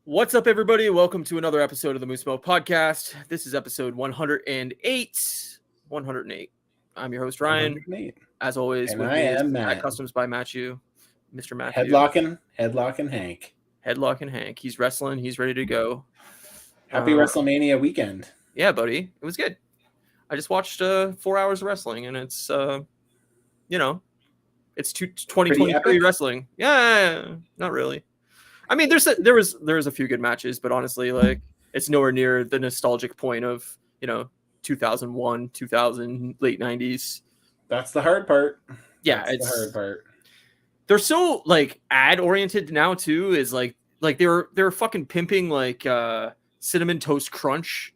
What's up, everybody? Welcome to another episode of the Moose Milk Podcast. This is episode 108. 108. I'm your host, Ryan. 108. As always, And with I me is am Matt. at Customs by Matthew, Mr. Matthew. Headlocking Hank. Headlock and Hank. He's wrestling. He's ready to go. Happy Wrestlemania weekend. Yeah, buddy. It was good. I just watched 4 hours of wrestling, and it's, it's 2023 wrestling. Yeah, not really. I mean, there was a few good matches, but honestly, like, it's nowhere near the nostalgic point of 2001, 2000, late 90s. That's the hard part. Yeah, it's the hard part. They're so like ad oriented now too. Is like they're fucking pimping like cinnamon toast crunch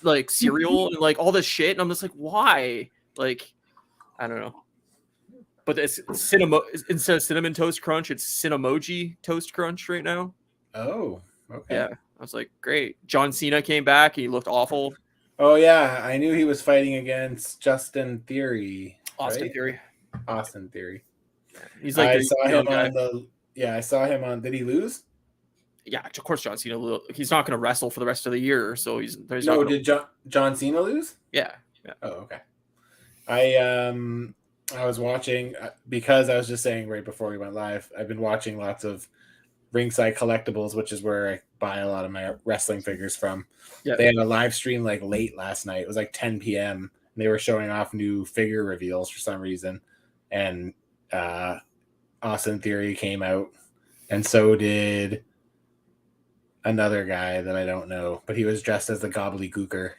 like cereal and like all this shit, and I'm just like, why? Like, I don't know. But it's instead of cinnamon toast crunch, it's Cinemoji toast crunch right now. Oh, okay. Yeah, I was like, great. John Cena came back. He looked awful. Oh yeah, I knew he was fighting against Austin Theory. Austin Theory. He's like, I saw him on I saw him on. Did he lose? Yeah, of course, John Cena. He's not going to wrestle for the rest of the year, so there's no. Not gonna... Did John Cena lose? Yeah. Oh, okay. I was watching because I was just saying right before we went live. I've been watching lots of Ringside Collectibles, which is where I buy a lot of my wrestling figures from. Yeah. They had a live stream like late last night. It was like 10 p.m. and they were showing off new figure reveals for some reason. And Austin Theory came out, and so did another guy that I don't know, but he was dressed as the gobbledygooker.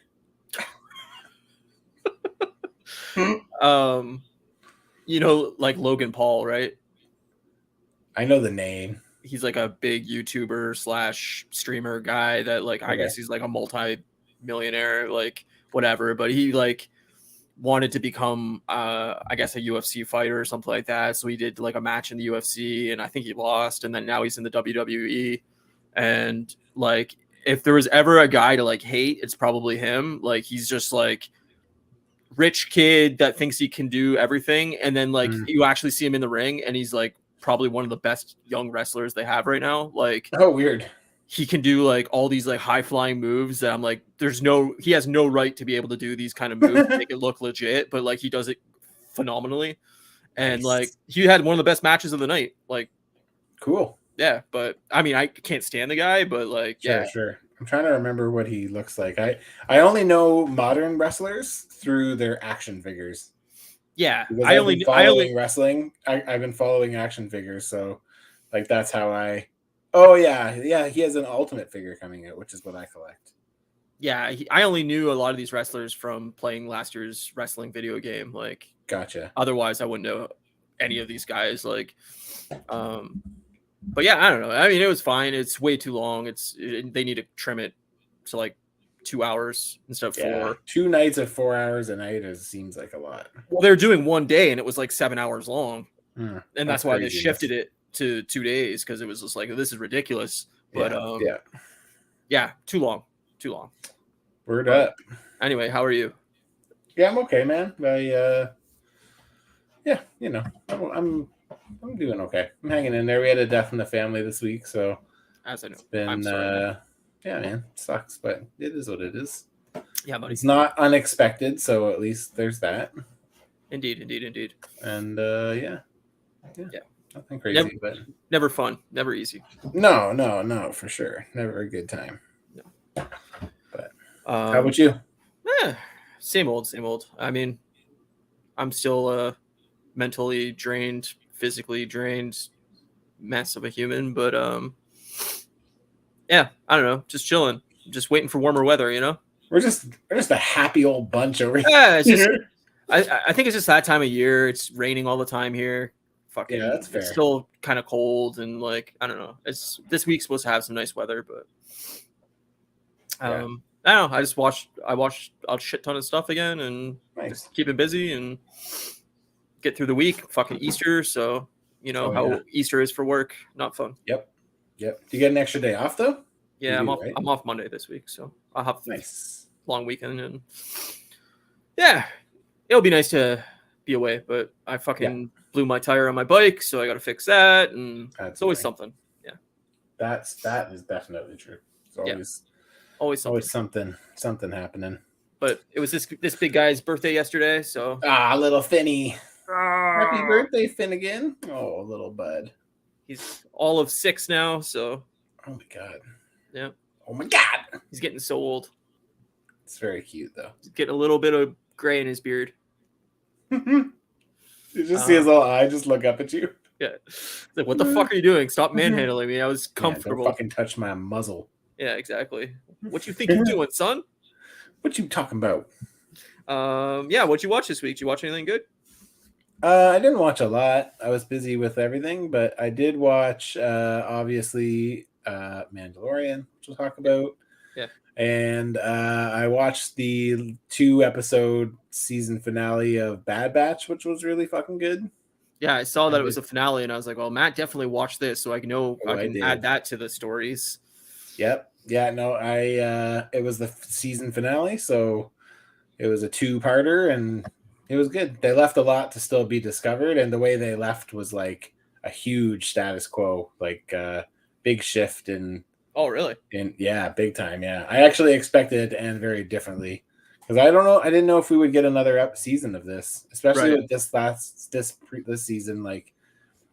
Like Logan Paul, right? I know the name. He's like a big YouTuber / streamer guy that like, I guess he's like a multi-millionaire, like whatever, but he like wanted to become I guess a UFC fighter or something like that. So he did like a match in the UFC, and I think he lost, and then now he's in the WWE. And like, if there was ever a guy to like hate, it's probably him. Like, he's just like rich kid that thinks he can do everything, and then like you actually see him in the ring, and he's like probably one of the best young wrestlers they have right now. Like, oh, weird. He can do like all these like high flying moves that I'm like, he has no right to be able to do these kind of moves to make it look legit, but like he does it phenomenally. And nice. Like, he had one of the best matches of the night. Like, cool. Yeah, but I mean, I can't stand the guy, but like, sure. I'm trying to remember what he looks like. I only know modern wrestlers through their action figures. Yeah, I've been wrestling. I've been following action figures, so like that's how I. Oh yeah. He has an Ultimate figure coming out, which is what I collect. Yeah, I only knew a lot of these wrestlers from playing last year's wrestling video game. Like, gotcha. Otherwise, I wouldn't know any of these guys. Like, but yeah, I don't know. I mean, it was fine. It's way too long. They need to trim it to like 2 hours instead of 4. 2 nights of 4 hours a night seems like a lot. Well, they're doing one day, and it was like 7 hours long, and that's why they shifted it to 2 days, because it was just like, this is ridiculous. But too long. Word up. Anyway, how are you? Yeah, I'm okay, man. I'm doing okay. I'm hanging in there. We had a death in the family this week, so as I know, it's been I'm sorry, man, it sucks, but it is what it is. Yeah, buddy. It's not unexpected, so at least there's that. Indeed. And yeah. Nothing crazy, but never fun, never easy. No, for sure. Never a good time. No. But how about you? Same old. I mean, I'm still mentally drained, physically drained mess of a human, but I don't know, just chilling, just waiting for warmer weather, We're just a happy old bunch over here. Yeah, it's just, I think it's just that time of year. It's raining all the time here. Fucking, yeah, that's fair. It's still kind of cold, and like, I don't know. It's this week's supposed to have some nice weather, but I don't know. I watched a shit ton of stuff again, and just keep it busy and get through the week. Fucking Easter, so how Easter is for work, not fun. Yep. Do you get an extra day off though? Yeah, I'm off. Right? I'm off Monday this week, so I'll have a long weekend, and it'll be nice to be away. But I fucking blew my tire on my bike, so I got to fix that, and it's always something. Yeah, that is definitely true. It's always something happening. But it was this big guy's birthday yesterday, so little Finny. Happy birthday, Finnegan. Oh, little bud. He's all of 6 now, so oh my god. Yeah. Oh my god. He's getting so old. It's very cute though. He's getting a little bit of gray in his beard. You just see his little eye just look up at you. Yeah. Like, what the fuck are you doing? Stop manhandling me. I was comfortable. Don't fucking touch my muzzle. Yeah, exactly. What you think you're doing, son? What you talking about? Yeah, what'd you watch this week? Did you watch anything good? I didn't watch a lot. I was busy with everything, but I did watch obviously Mandalorian, which we'll talk about. Yeah. And I watched the 2-episode season finale of Bad Batch, which was really fucking good. Yeah, I saw that it was a finale, and I was like, well, Matt definitely watched this, so I know I can add that to the stories. Yep. Yeah, no, it was the season finale, so it was a 2-parter, and it was good. They left a lot to still be discovered, and the way they left was like a huge status quo, like big shift in. Oh, really? Yeah, big time. Yeah, I actually expected it to end very differently because I don't know. I didn't know if we would get another season of this, especially with this season. Like,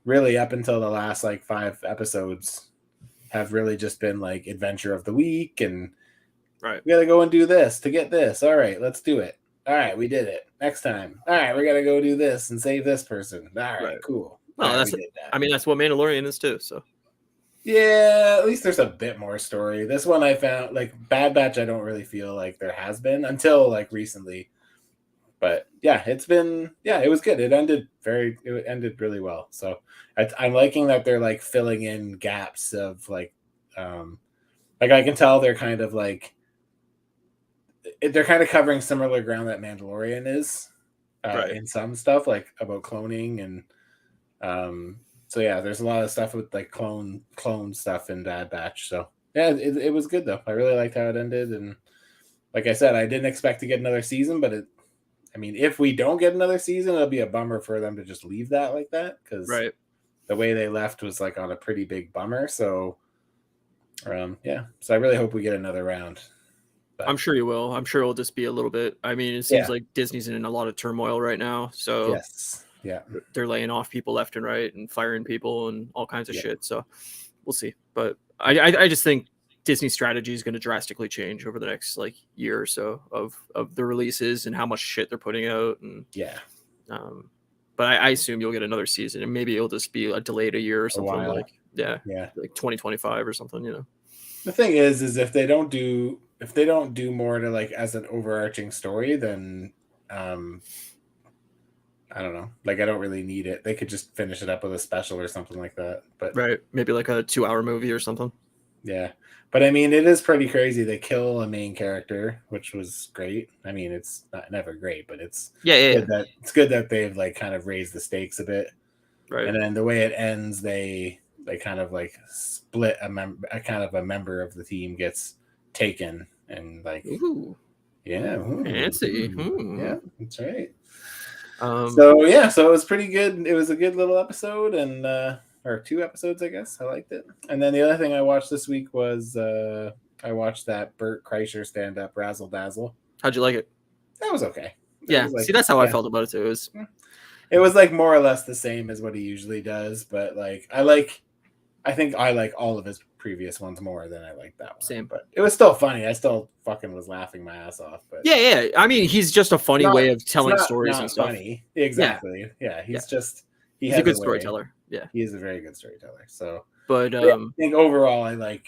really, up until the last like 5 episodes, have really just been like adventure of the week, and we got to go and do this to get this. All right, let's do it. All right, we did it. Next time. All right, we got to go do this and save this person. All right, cool. Well, that's what Mandalorian is too. So. Yeah, at least there's a bit more story. This one I found, like Bad Batch, I don't really feel like there has been until like recently. But yeah, it was good. It ended really well. So I'm liking that they're like filling in gaps of like I can tell they're kind of covering similar ground that Mandalorian is in some stuff like about cloning and so yeah, there's a lot of stuff with like clone stuff in Bad Batch. So yeah, it was good though. I really liked how it ended, and like I said, I didn't expect to get another season, but if we don't get another season, it'll be a bummer for them to just leave that like that because the way they left was like on a pretty big bummer. So yeah, so I really hope we get another round. But I'm sure you will. I'm sure it'll just be a little bit. I mean, it seems like Disney's in a lot of turmoil right now. So yes. Yeah, they're laying off people left and right and firing people and all kinds of shit. So we'll see. But I just think Disney's strategy is going to drastically change over the next like year or so of the releases and how much shit they're putting out. And but I assume you'll get another season, and maybe it'll just be delayed a year or something like 2025 or something. You know, the thing is if they don't do more to like as an overarching story, then I don't know. Like, I don't really need it. They could just finish it up with a special or something like that. But maybe like a 2-hour movie or something. Yeah, but I mean, it is pretty crazy. They kill a main character, which was great. I mean, it's never great, but it's it's good that they've like kind of raised the stakes a bit. Right. And then the way it ends, they kind of like split a member of the team gets taken and like fancy. Yeah, that's right. So it was pretty good. It was a good little episode, and or 2 episodes, I guess. I liked it. And then the other thing I watched this week was I watched that Bert Kreischer stand-up Razzle Dazzle. How'd you like it? That was okay. See, that's how I felt about it too. It was like more or less the same as what he usually does, but like I think I like all of his previous ones more than I like that one. Same, but it was still funny. I still fucking was laughing my ass off. But yeah. I mean, he's just a funny way of telling stories and stuff. Funny, exactly. Yeah, he's he's a good storyteller. Yeah, he is a very good storyteller. So, but I think overall, I like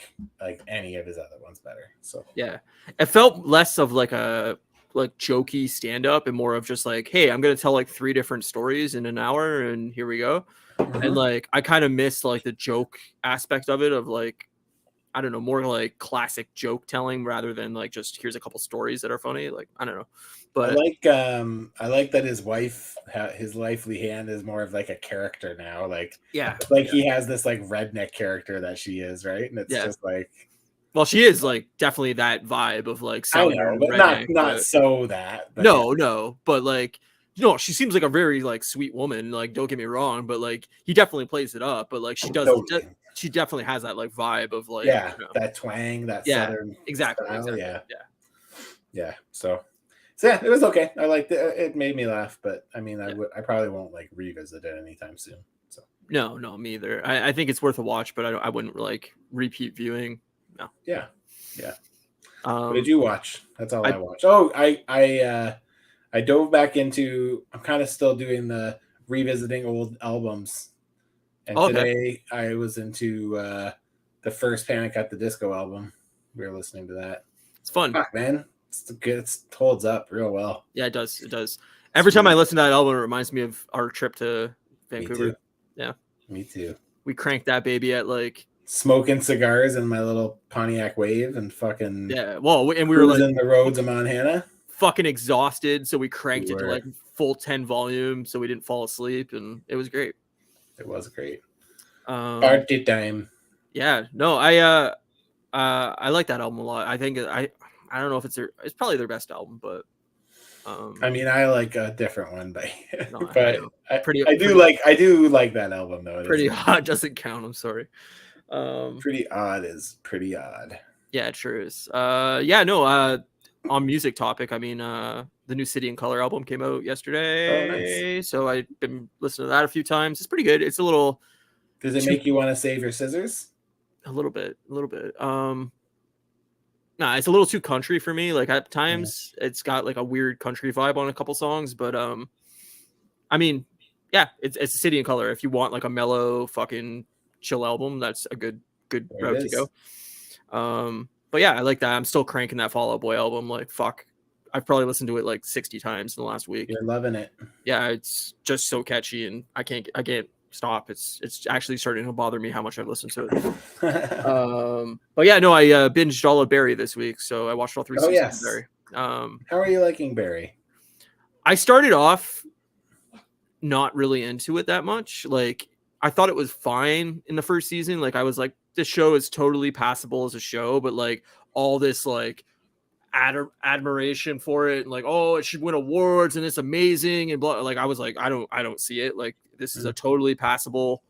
any of his other ones better. So yeah, it felt less of like a jokey stand up and more of just like, hey, I'm gonna tell like 3 different stories in an hour, and here we go. And like I kind of missed like the joke aspect of it, of like, I don't know, more like classic joke telling rather than like just here's a couple stories that are funny. Like, I don't know, but I like that his wife, his lively hand is more of like a character now. Like he has this like redneck character that she is, right? And it's just like, well, she is like definitely that vibe of like, I know, but redneck, not so that. But no, but like. No, she seems like a very like sweet woman. Like, don't get me wrong, but like he definitely plays it up. But like she does, she definitely has that like vibe of like that twang, that southern exactly. Yeah. So yeah, it was okay. I liked it. It made me laugh, but I mean, I probably won't like revisit it anytime soon. So no, me either. I think it's worth a watch, but I wouldn't like repeat viewing. No. Yeah. What did you watch? That's all I watched. Oh, I dove back into. I'm kind of still doing the revisiting old albums, and today I was into the first Panic at the Disco album. We were listening to that. It's fun. Fuck, man. It's good. It holds up real well. Yeah, it does. It does. Every time I listen to that album, it reminds me of our trip to Vancouver. Me too. Yeah. Me too. We cranked that baby at like smoking cigars in my little Pontiac Wave and fucking Well, and we were like in the roads of Montana, fucking exhausted, so we cranked it to like full 10 volume so we didn't fall asleep, and it was great. It was great. Party time. Yeah, no, I like that album a lot. I think I don't know if it's probably their best album, but I mean, I like a different one, but I do like that album though. Pretty Odd doesn't count. I'm sorry. Pretty Odd is pretty odd. Yeah, it sure is. On music topic, I mean, the new City and Color album came out yesterday. Oh, nice. So I've been listening to that a few times. It's pretty good. It's a little. Does it make you want to save your scissors? A little bit. Nah, it's a little too country for me. Like at times, it's got like a weird country vibe on a couple songs, but I mean, yeah, it's City and Color. If you want like a mellow fucking chill album, that's a good route to go. But yeah, I like that. I'm still cranking that Fall Out Boy album. Like fuck, I've probably listened to it like 60 times in the last week. You're loving it. Yeah, it's just so catchy, and I can't stop. It's actually starting to bother me how much I've listened to it. But yeah, no, I binged all of Barry this week, so I watched all 3 seasons of Barry. How are you liking Barry? I started off not really into it that much. Like I thought it was fine in the first season. Like I was like, this show is totally passable as a show, but like all this like admiration for it, and like, oh, it should win awards and it's amazing and blah. Like I was like, I don't see it. Like this is a totally passable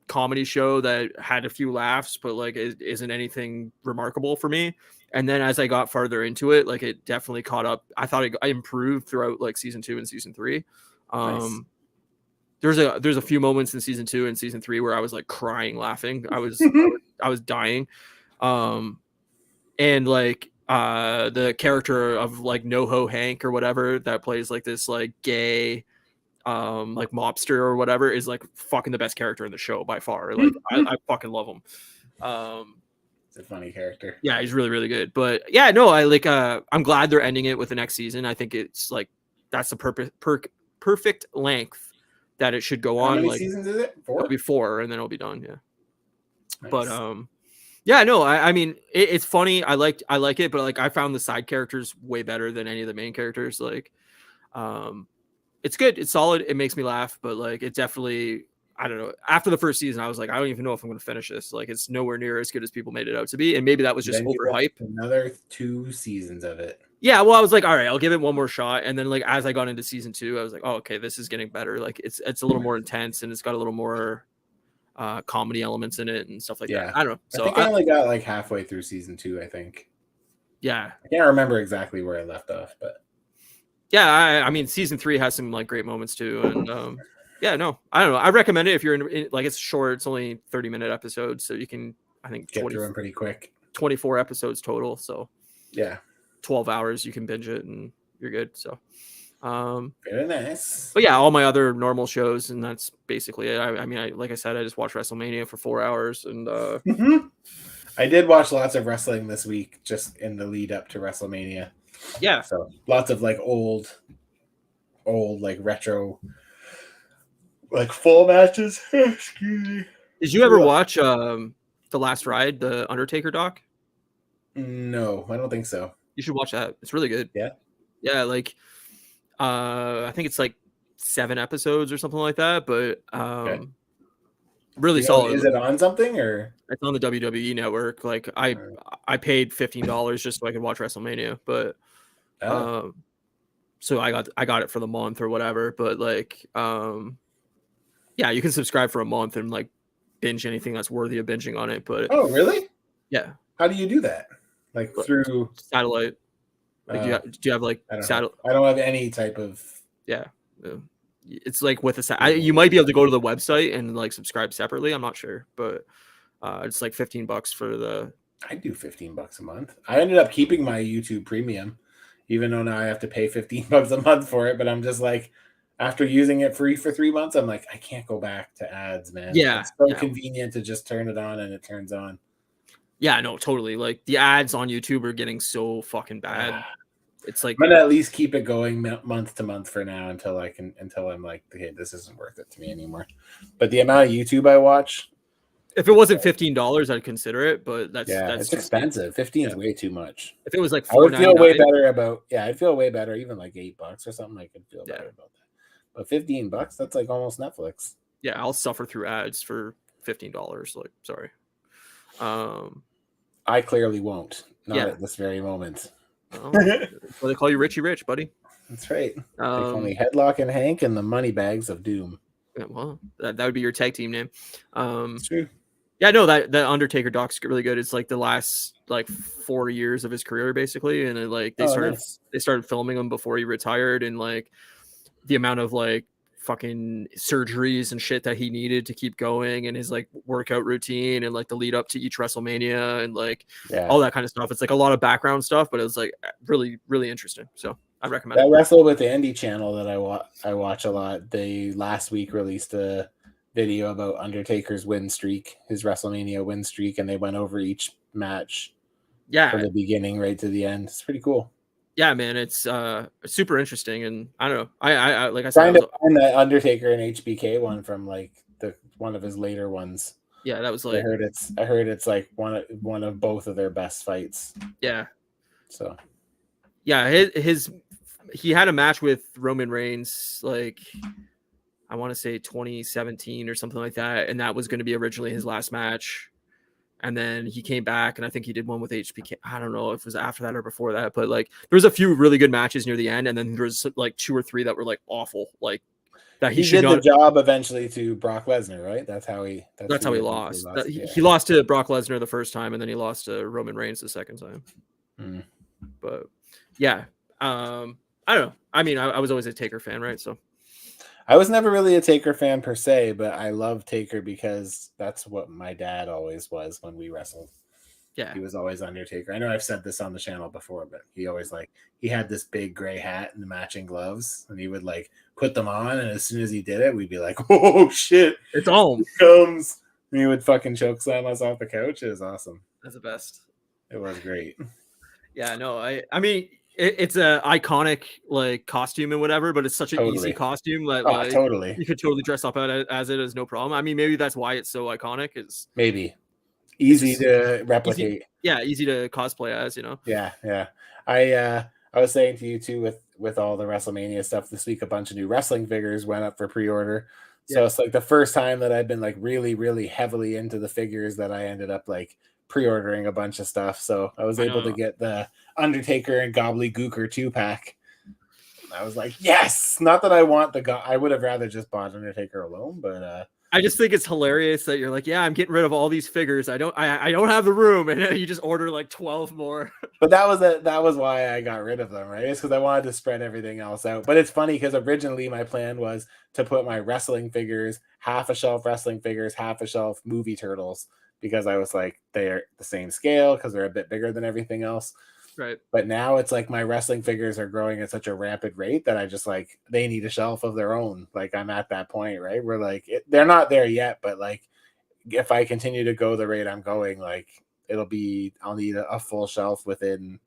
comedy show that had a few laughs, but like it isn't anything remarkable for me. And then as I got farther into it, like it definitely caught up. I thought I improved throughout like season 2 and season 3. Nice. There's a few moments in season 2 and season 3 where I was like crying, laughing. I was dying. And like the character of like NoHo Hank or whatever that plays like this like gay like mobster or whatever is like fucking the best character in the show by far. Like I fucking love him. It's a funny character. Yeah, he's really, really good. But yeah, no, I like I'm glad they're ending it with the next season. I think it's like that's the perfect length that it should go on. How many like seasons is it? 4? It'll be 4 and then it'll be done. Yeah. Nice. But yeah, no, I mean it's funny. I like it, but like I found the side characters way better than any of the main characters. Like it's good, it's solid, it makes me laugh, but like it definitely, I don't know, after the first season I was like, I don't even know if I'm going to finish this. Like it's nowhere near as good as people made it out to be, and maybe that was just overhype. Another 2 seasons of it. Yeah, well, I was like, all right, I'll give it one more shot. And then like as I got into season 2, I was like, oh, okay, this is getting better. Like it's a little more intense, and it's got a little more comedy elements in it and stuff like that. I don't know. So I think I only got like halfway through season 2, I think. Yeah. I can't remember exactly where I left off, but yeah, I mean season 3 has some like great moments too. And yeah, no, I don't know. I recommend it if you're in like, it's short, it's only 30-minute episodes, so you can, I think, get through them pretty quick. 24 episodes total, so yeah, 12 hours you can binge it and you're good. So very nice. But yeah, all my other normal shows, and that's basically it. I mean, like I said, I just watched Wrestlemania for 4 hours, and I did watch lots of wrestling this week, just in the lead up to WrestleMania. Yeah, so lots of like old like retro, like full matches. Excuse me. Did you ever watch The Last Ride, the Undertaker doc? No, I don't think so. You should watch that. It's really good. Yeah, like I think it's like 7 episodes or something like that, but really solid. Is it on something, or it's on the WWE network? Like I paid $15 just so I could watch WrestleMania, but so I got it for the month or whatever. But like yeah, you can subscribe for a month and like binge anything that's worthy of binging on it. But oh, really? Yeah. How do you do that? Like through satellite? Like do you have like satellite? I don't have any type of. Yeah. It's like with you might be able to go to the website and like subscribe separately. I'm not sure, but it's like $15 for the. I do $15 a month. I ended up keeping my YouTube Premium, even though now I have to pay $15 a month for it. But I'm just like, after using it free for 3 months, I'm like, I can't go back to ads, man. Yeah, it's so convenient to just turn it on and it turns on. Yeah, no, totally. Like the ads on YouTube are getting so fucking bad. It's like I'm gonna at least keep it going month to month for now until I'm like, okay, this isn't worth it to me anymore. But the amount of YouTube I watch, if it wasn't $15, I'd consider it. But that's it's expensive. 15 is way too much. If it was like $4.99, I would feel way better about. Yeah, I'd feel way better. Even like $8 or something, I could feel better about that. But $15, that's like almost Netflix. Yeah, I'll suffer through ads for $15. Like, sorry. I clearly won't. Not at this very moment. Well, they call you Richie Rich, buddy. That's right. They call me Headlock and Hank and the Money Bags of Doom. Yeah, well, that would be your tag team name. That's true. Yeah, no, that Undertaker doc's really good. It's like the last like 4 years of his career, basically, and they started filming him before he retired, and like the amount of like fucking surgeries and shit that he needed to keep going, and his like workout routine, and like the lead up to each WrestleMania, and like all that kind of stuff. It's like a lot of background stuff, but it was like really, really interesting. So I recommend that. Wrestle with the Indie channel that I watch a lot. They last week released a video about Undertaker's win streak, his WrestleMania win streak, and they went over each match. Yeah, from the beginning right to the end. It's pretty cool. Yeah, man, it's super interesting, and I don't know. I like I said, trying to find that Undertaker and HBK one from like one of his later ones. Yeah, that was like I heard it's like one of both of their best fights. Yeah. So. Yeah, he had a match with Roman Reigns, like I want to say 2017 or something like that, and that was going to be originally his last match. And then he came back, and I think he did one with HBK. I don't know if it was after that or before that, but like there was a few really good matches near the end, and then there was like 2 or 3 that were like awful, like that he did the job eventually to Brock Lesnar, right? That's how he lost. He lost to Brock Lesnar the first time, and then he lost to Roman Reigns the second time. But yeah, I don't know. I mean, I was always a Taker fan, right? So. I was never really a Taker fan per se, but I love Taker because that's what my dad always was when we wrestled. Yeah. He was always Undertaker. I know I've said this on the channel before, but he always he had this big gray hat and the matching gloves, and he would like put them on, and as soon as he did it, we'd be like, oh shit, it's on. Here comes. And he would fucking choke slam us off the couch. It was awesome. That's the best. It was great. Yeah, no, I mean, it's a iconic like costume and whatever, but it's such an easy costume that like, totally you could totally dress up as it as no problem. I mean, maybe that's why it's so iconic. Is maybe easy to replicate. Easy to cosplay as, you know. Yeah. I was saying to you too with all the WrestleMania stuff this week, a bunch of new wrestling figures went up for pre-order. So it's like the first time that I've been like really, really heavily into the figures that I ended up like pre-ordering a bunch of stuff. So I was able to get the Undertaker and Gobbledygooker 2-pack. I was like, yes. Not that I want I would have rather just bought Undertaker alone, but I just think it's hilarious that you're like, yeah, I'm getting rid of all these figures. I don't have the room, and you just order like 12 more. But that was why I got rid of them, right? It's because I wanted to spread everything else out. But it's funny because originally my plan was to put my wrestling figures, half a shelf wrestling figures, half a shelf movie turtles, because I was like, they're the same scale because they're a bit bigger than everything else. Right. But now it's like my wrestling figures are growing at such a rapid rate that I just like, they need a shelf of their own. Like I'm at that point, right? Where like, they're not there yet, but like if I continue to go the rate I'm going, like I'll need a full shelf within,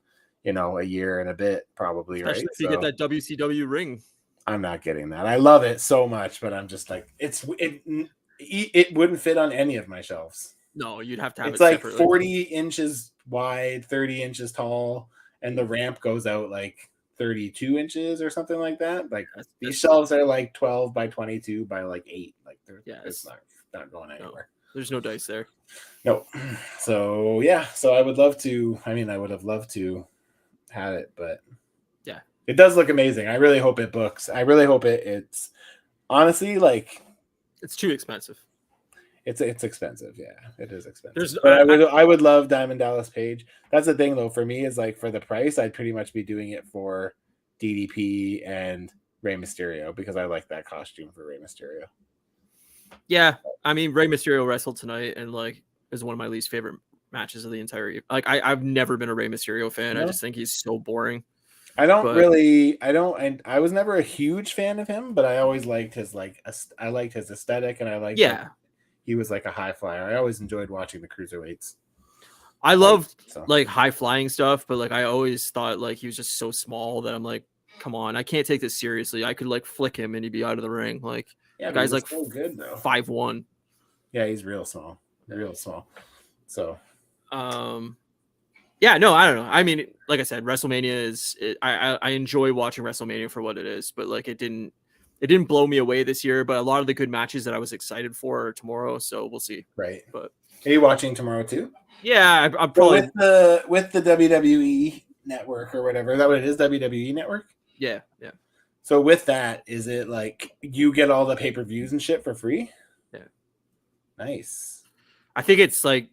a year and a bit probably. Especially right? If you get that WCW ring. I'm not getting that. I love it so much, but I'm just like, it wouldn't fit on any of my shelves. No, you'd have to have it's it like separately. 40 inches wide, 30 inches tall, and the ramp goes out like 32 inches or something like that. Like these shelves are like 12 by 22 by like 8. Like it's not going anywhere. No, there's no dice there. No. So yeah. So I would love to. I mean, I would have loved to have it, but yeah, it does look amazing. I really hope it books. I really hope it's honestly like it's too expensive. It's expensive. Yeah, it is expensive. There's, but I would love Diamond Dallas Page. That's the thing though. For me, is like for the price, I'd pretty much be doing it for DDP and Rey Mysterio because I like that costume for Rey Mysterio. Yeah, I mean Rey Mysterio wrestled tonight and like is one of my least favorite matches of the entire year. Like I've never been a Rey Mysterio fan. No? I just think he's so boring. I was never a huge fan of him, but I always liked his I liked his aesthetic, and I liked he was like a high flyer. I always enjoyed watching the cruiserweights. I loved like high flying stuff, but like I always thought like he was just so small that I'm like, come on, I can't take this seriously. I could like flick him and he'd be out of the ring. Like the guy's like so good though. 5'1". Yeah, he's real small. Real small. So yeah, no, I don't know. I mean, like I said, WrestleMania I enjoy watching WrestleMania for what it is, but like it didn't blow me away this year. But a lot of the good matches that I was excited for are tomorrow, so we'll see. Right. But are you watching tomorrow too? Yeah, I'm probably with the WWE network or whatever. Is that what it is? WWE network? Yeah. So with that, is it like you get all the pay-per-views and shit for free? Yeah. Nice. I think it's like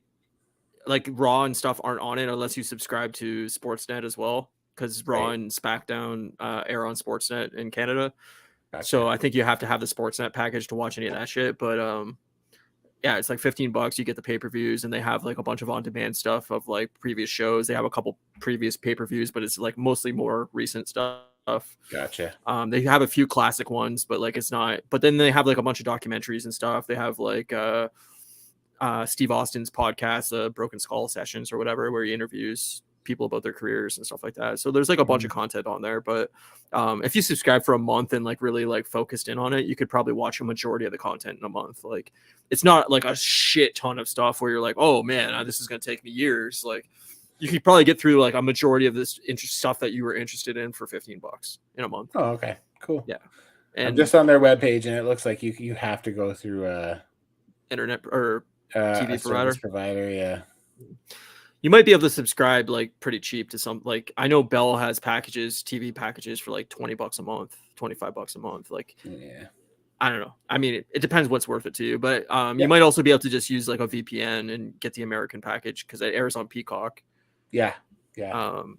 Raw and stuff aren't on it unless you subscribe to Sportsnet as well, because Raw and SmackDown air on Sportsnet in Canada. Gotcha. So I think you have to have the Sportsnet package to watch any of that shit. But yeah, it's like $15. You get the pay-per-views, and they have like a bunch of on-demand stuff of like previous shows. They have a couple previous pay-per-views, but it's like mostly more recent stuff. Gotcha. They have a few classic ones, but like it's not. But then they have like a bunch of documentaries and stuff. They have like Steve Austin's podcast, Broken Skull Sessions or whatever, where he interviews people about their careers and stuff like that. So there's like a bunch of content on there. But if you subscribe for a month and like really like focused in on it, you could probably watch a majority of the content in a month. Like it's not like a shit ton of stuff where you're like, oh man, this is going to take me years. Like you could probably get through like a majority of this stuff that you were interested in for $15 in a month. Oh, okay, cool. Yeah. And I'm just on their webpage, and it looks like you have to go through internet or TV provider. Yeah. You might be able to subscribe like pretty cheap to some, like I know Bell has TV packages for like $20 a month, $25 a month. Like, yeah, I don't know. I mean, it depends what's worth it to you, but you might also be able to just use like a VPN and get the American package because it airs on Peacock. Yeah.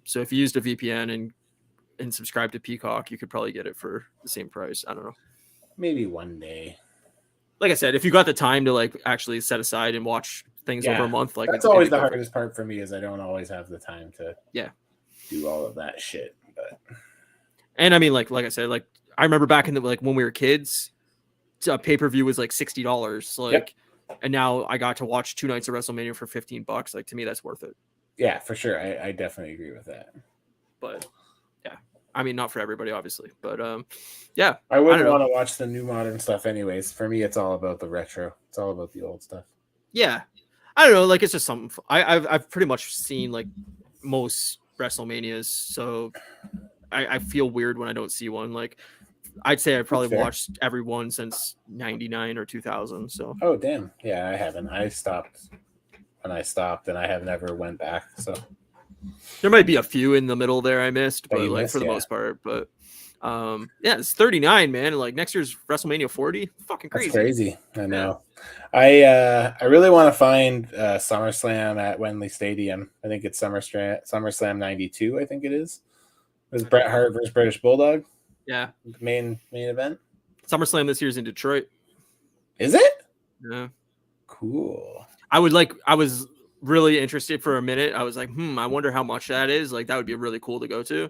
So if you used a VPN and subscribe to Peacock, you could probably get it for the same price. I don't know. Maybe one day. Like I said, if you got the time to like actually set aside and watch things over a month, like that's always the hardest part for me is I don't always have the time to do all of that shit. And I mean, like I said, like I remember back in the like when we were kids, a pay-per-view was like $60. Like, and now I got to watch 2 nights of WrestleMania for $15. Like to me, that's worth it. Yeah, for sure. I definitely agree with that. But yeah, I mean, not for everybody, obviously. But yeah, I wouldn't want to watch the new modern stuff, anyways. For me, it's all about the retro. It's all about the old stuff. Yeah, I don't know. Like it's just something. I've pretty much seen like most WrestleManias, so I feel weird when I don't see one. Like I'd say I probably watched every one since '99 or 2000. So oh damn, yeah, I haven't. I stopped when I stopped, and I have never went back. So there might be a few in the middle there I missed, but like for the most part. But yeah, it's 39, man. Like next year's WrestleMania 40, fucking crazy. That's crazy. I know. Yeah. I really want to find SummerSlam at Wembley Stadium. I think it's SummerSlam 92. I think it is. It was Bret Hart versus British Bulldog. Yeah, main event. SummerSlam this year's in Detroit. Is it? Yeah. Cool. I was really interested for a minute. I was like, I wonder how much that is. Like that would be really cool to go to.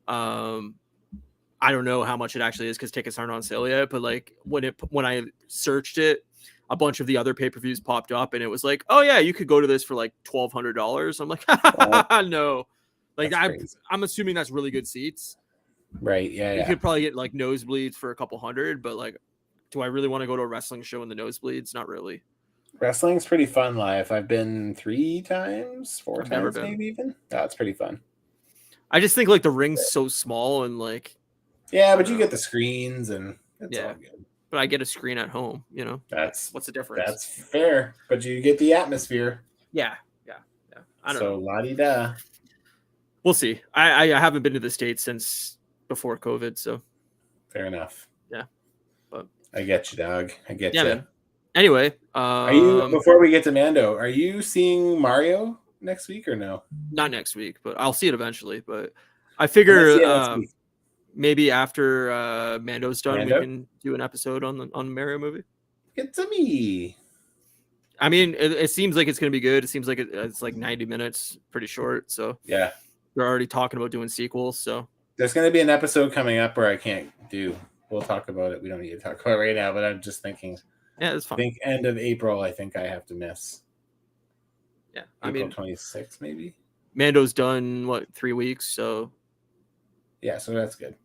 I don't know how much it actually is because tickets aren't on sale yet. But like when I searched it, a bunch of the other pay-per-views popped up, and it was like, oh yeah, you could go to this for like $1,200. I'm like, no. Like I'm assuming that's really good seats. Right. Yeah. You could probably get like nosebleeds for a couple hundred, but like, do I really want to go to a wrestling show in the nosebleeds? Not really. Wrestling's pretty fun live. I've been 3 times, 4 times, maybe even. That's pretty fun. I just think like the ring's so small and like. Yeah, but you get the screens and it's all good. But I get a screen at home, you know. What's the difference? That's fair, but you get the atmosphere. Yeah. I don't know. So la-di-da. We'll see. I haven't been to the States since before COVID, so fair enough. Yeah, but I get you, dog. I get you. Man. Anyway, are you, before we get to Mando, are you seeing Mario next week or no? Not next week, but I'll see it eventually. But I I figure see it next week. maybe after Mando's done, we can do an episode on the Mario movie. Get to me. I mean, it seems like it's going to be good. It seems like it's like 90 minutes, pretty short. So yeah, they're already talking about doing sequels. So there's going to be an episode coming up where I can't do. We'll talk about it. We don't need to talk about it right now, but I'm just thinking. Yeah, it's fine. I think end of April, I think I have to miss. Yeah, April 26th, maybe. Mando's done, 3 weeks? So yeah, so that's good.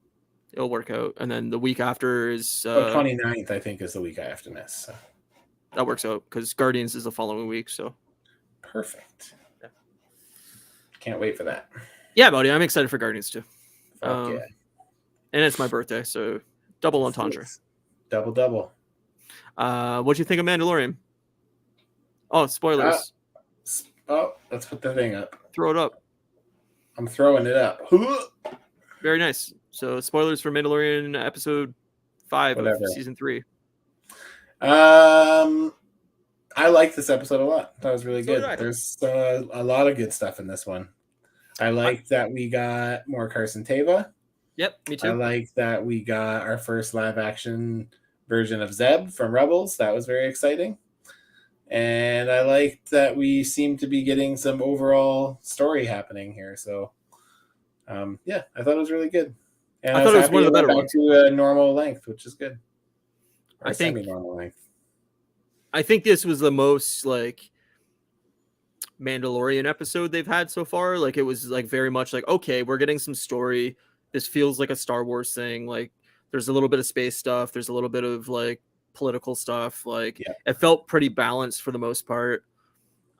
It'll work out. And then the week after is 29th, I think, is the week I have to miss. So. That works out because Guardians is the following week. So perfect. Yeah. Can't wait for that. Yeah, buddy. I'm excited for Guardians too. Yeah. And it's my birthday, so double entendre. Double. What do you think of Mandalorian? Oh, spoilers. Let's put the thing up. Throw it up. I'm throwing it up. Very nice. So spoilers for Mandalorian episode 5 of season 3. I like this episode a lot. That was really good. Did I. There's a lot of good stuff in this one. I like that we got more Carson Teva. Yep, me too. I like that we got our first live action version of Zeb from Rebels. That was very exciting. And I like that we seem to be getting some overall story happening here. So, yeah, I thought it was really good. And I thought it was one of the better ones. To a normal length, which is good. I think semi-normal length. I think this was the most like Mandalorian episode they've had so far. Like it was like very much like, okay, we're getting some story. This feels like a Star Wars thing. Like there's a little bit of space stuff. There's a little bit of like political stuff. Like It felt pretty balanced for the most part.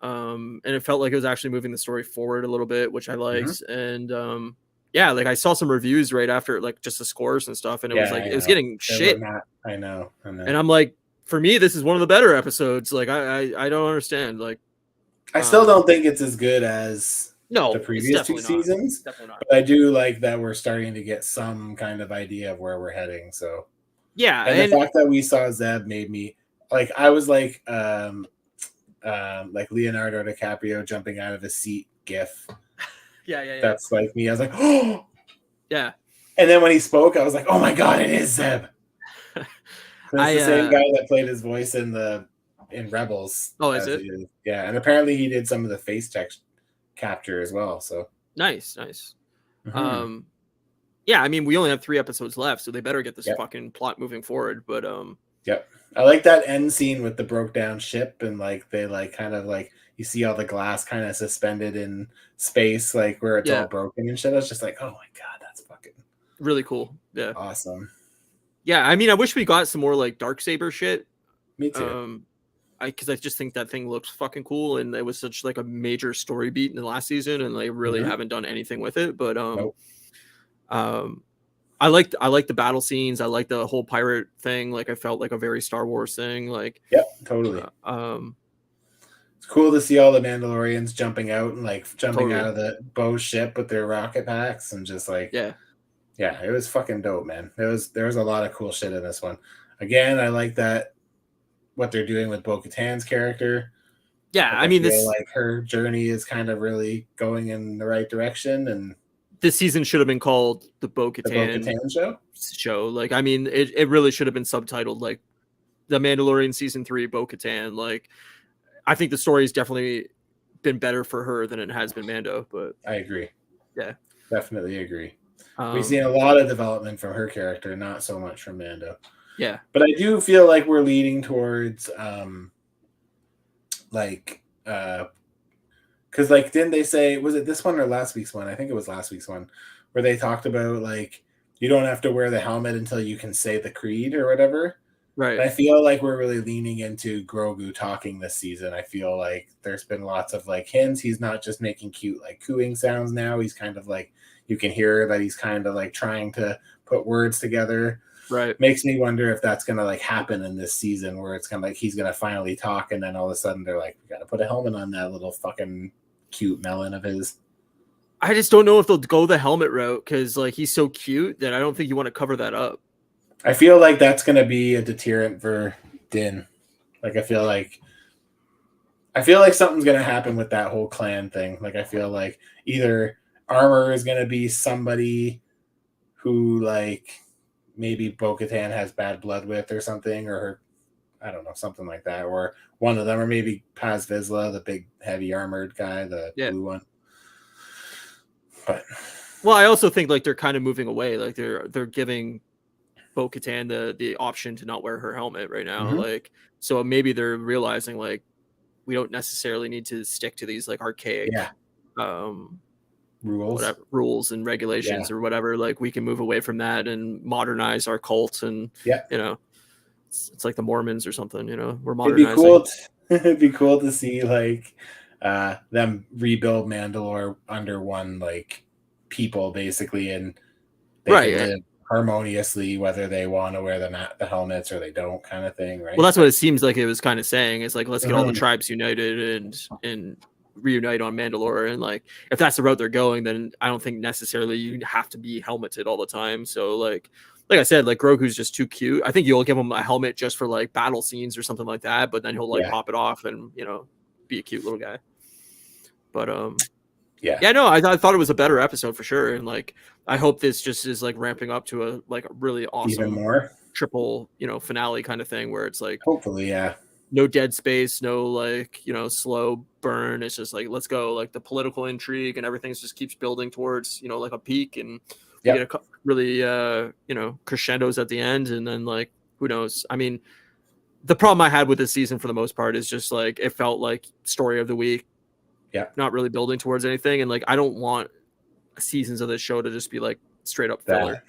And it felt like it was actually moving the story forward a little bit, which I liked. Mm-hmm. And yeah, like I saw some reviews right after, like just the scores and stuff, and it was like it was getting shit. I know. And I'm like, for me, this is one of the better episodes. Like I don't understand. Like I still don't think it's as good as the previous 2 seasons. Definitely not. But I do like that we're starting to get some kind of idea of where we're heading. So yeah, and the fact that we saw Zeb made me like I was like Leonardo DiCaprio jumping out of his seat gif. Yeah. That's like me. I was like, oh yeah. And then when he spoke, I was like, oh my god, it is Zeb. It's the same guy that played his voice in Rebels. Oh, is it? Yeah, and apparently he did some of the face text capture as well. So nice. Mm-hmm. Yeah, I mean, we only have 3 episodes left, so they better get this fucking plot moving forward. But yep, I like that end scene with the broke down ship and like they like kind of like you see all the glass kind of suspended in space, like where it's all broken and shit. I was just like, oh my god, that's fucking really cool. Yeah, awesome. Yeah, I mean, I wish we got some more like Darksaber shit. Me too. Because I just think that thing looks fucking cool, and it was such like a major story beat in the last season, and they really haven't done anything with it. But I like the battle scenes. I like the whole pirate thing. Like I felt like a very Star Wars thing. Like totally. It's cool to see all the Mandalorians jumping out and like jumping out of the bow ship with their rocket packs and just like yeah, it was fucking dope, man. There was a lot of cool shit in this one. Again, I like that what they're doing with Bo-Katan's character. Yeah, like, I mean, this like her journey is kind of really going in the right direction, and this season should have been called the Bo-Katan show. Like, I mean, it really should have been subtitled like The Mandalorian Season 3 Bo-Katan. Like, I think the story's definitely been better for her than it has been Mando. But I agree. Yeah, definitely agree. We've seen a lot of development from her character, not so much from Mando. Yeah, but I do feel like we're leading towards because like didn't they say, was it this one or last week's one? I think it was last week's one where they talked about like you don't have to wear the helmet until you can say the creed or whatever. Right. And I feel like we're really leaning into Grogu talking this season. I feel like there's been lots of like hints. He's not just making cute like cooing sounds now. He's kind of like you can hear that he's kind of like trying to put words together. Right. Makes me wonder if that's gonna like happen in this season where it's kind of like he's gonna finally talk and then all of a sudden they're like, we gotta put a helmet on that little fucking cute melon of his. I just don't know if they'll go the helmet route because like he's so cute that I don't think you want to cover that up. I feel like that's gonna be a deterrent for Din. Like I feel like something's gonna happen with that whole clan thing. Like I feel like either Armor is gonna be somebody who like maybe Bo-Katan has bad blood with or something, or her, I don't know, something like that, or one of them, or maybe Paz Vizsla, the big heavy armored guy, the blue one. But well, I also think like they're kind of moving away. Like they're giving Bo-Katan the option to not wear her helmet right now. Like, so maybe they're realizing like we don't necessarily need to stick to these like archaic rules and regulations or whatever. Like we can move away from that and modernize our cult, and you know, it's like the Mormons or something. You know, we're modernizing. It'd be cool to see like them rebuild Mandalore under one like people basically, and they can live harmoniously whether they want to wear the helmets or they don't, kind of thing, right? Well, that's what it seems like it was kind of saying. It's like, let's get all the tribes united and reunite on Mandalore. And like, if that's the route they're going, then I don't think necessarily you have to be helmeted all the time. So like I said, like Grogu's just too cute. I think you'll give him a helmet just for like battle scenes or something like that, but then he'll like pop it off and, you know, be a cute little guy. But no, I thought it was a better episode for sure. And like, I hope this just is like ramping up to a really awesome even more triple, you know, finale kind of thing where it's like, hopefully, no dead space, no like, you know, slow burn. It's just like, let's go. Like the political intrigue and everything just keeps building towards, you know, like a peak, and you get a really, you know, crescendos at the end. And then like, who knows? I mean, the problem I had with this season for the most part is just like, it felt like story of the week. Not really building towards anything. And like, I don't want seasons of this show to just be like straight up filler.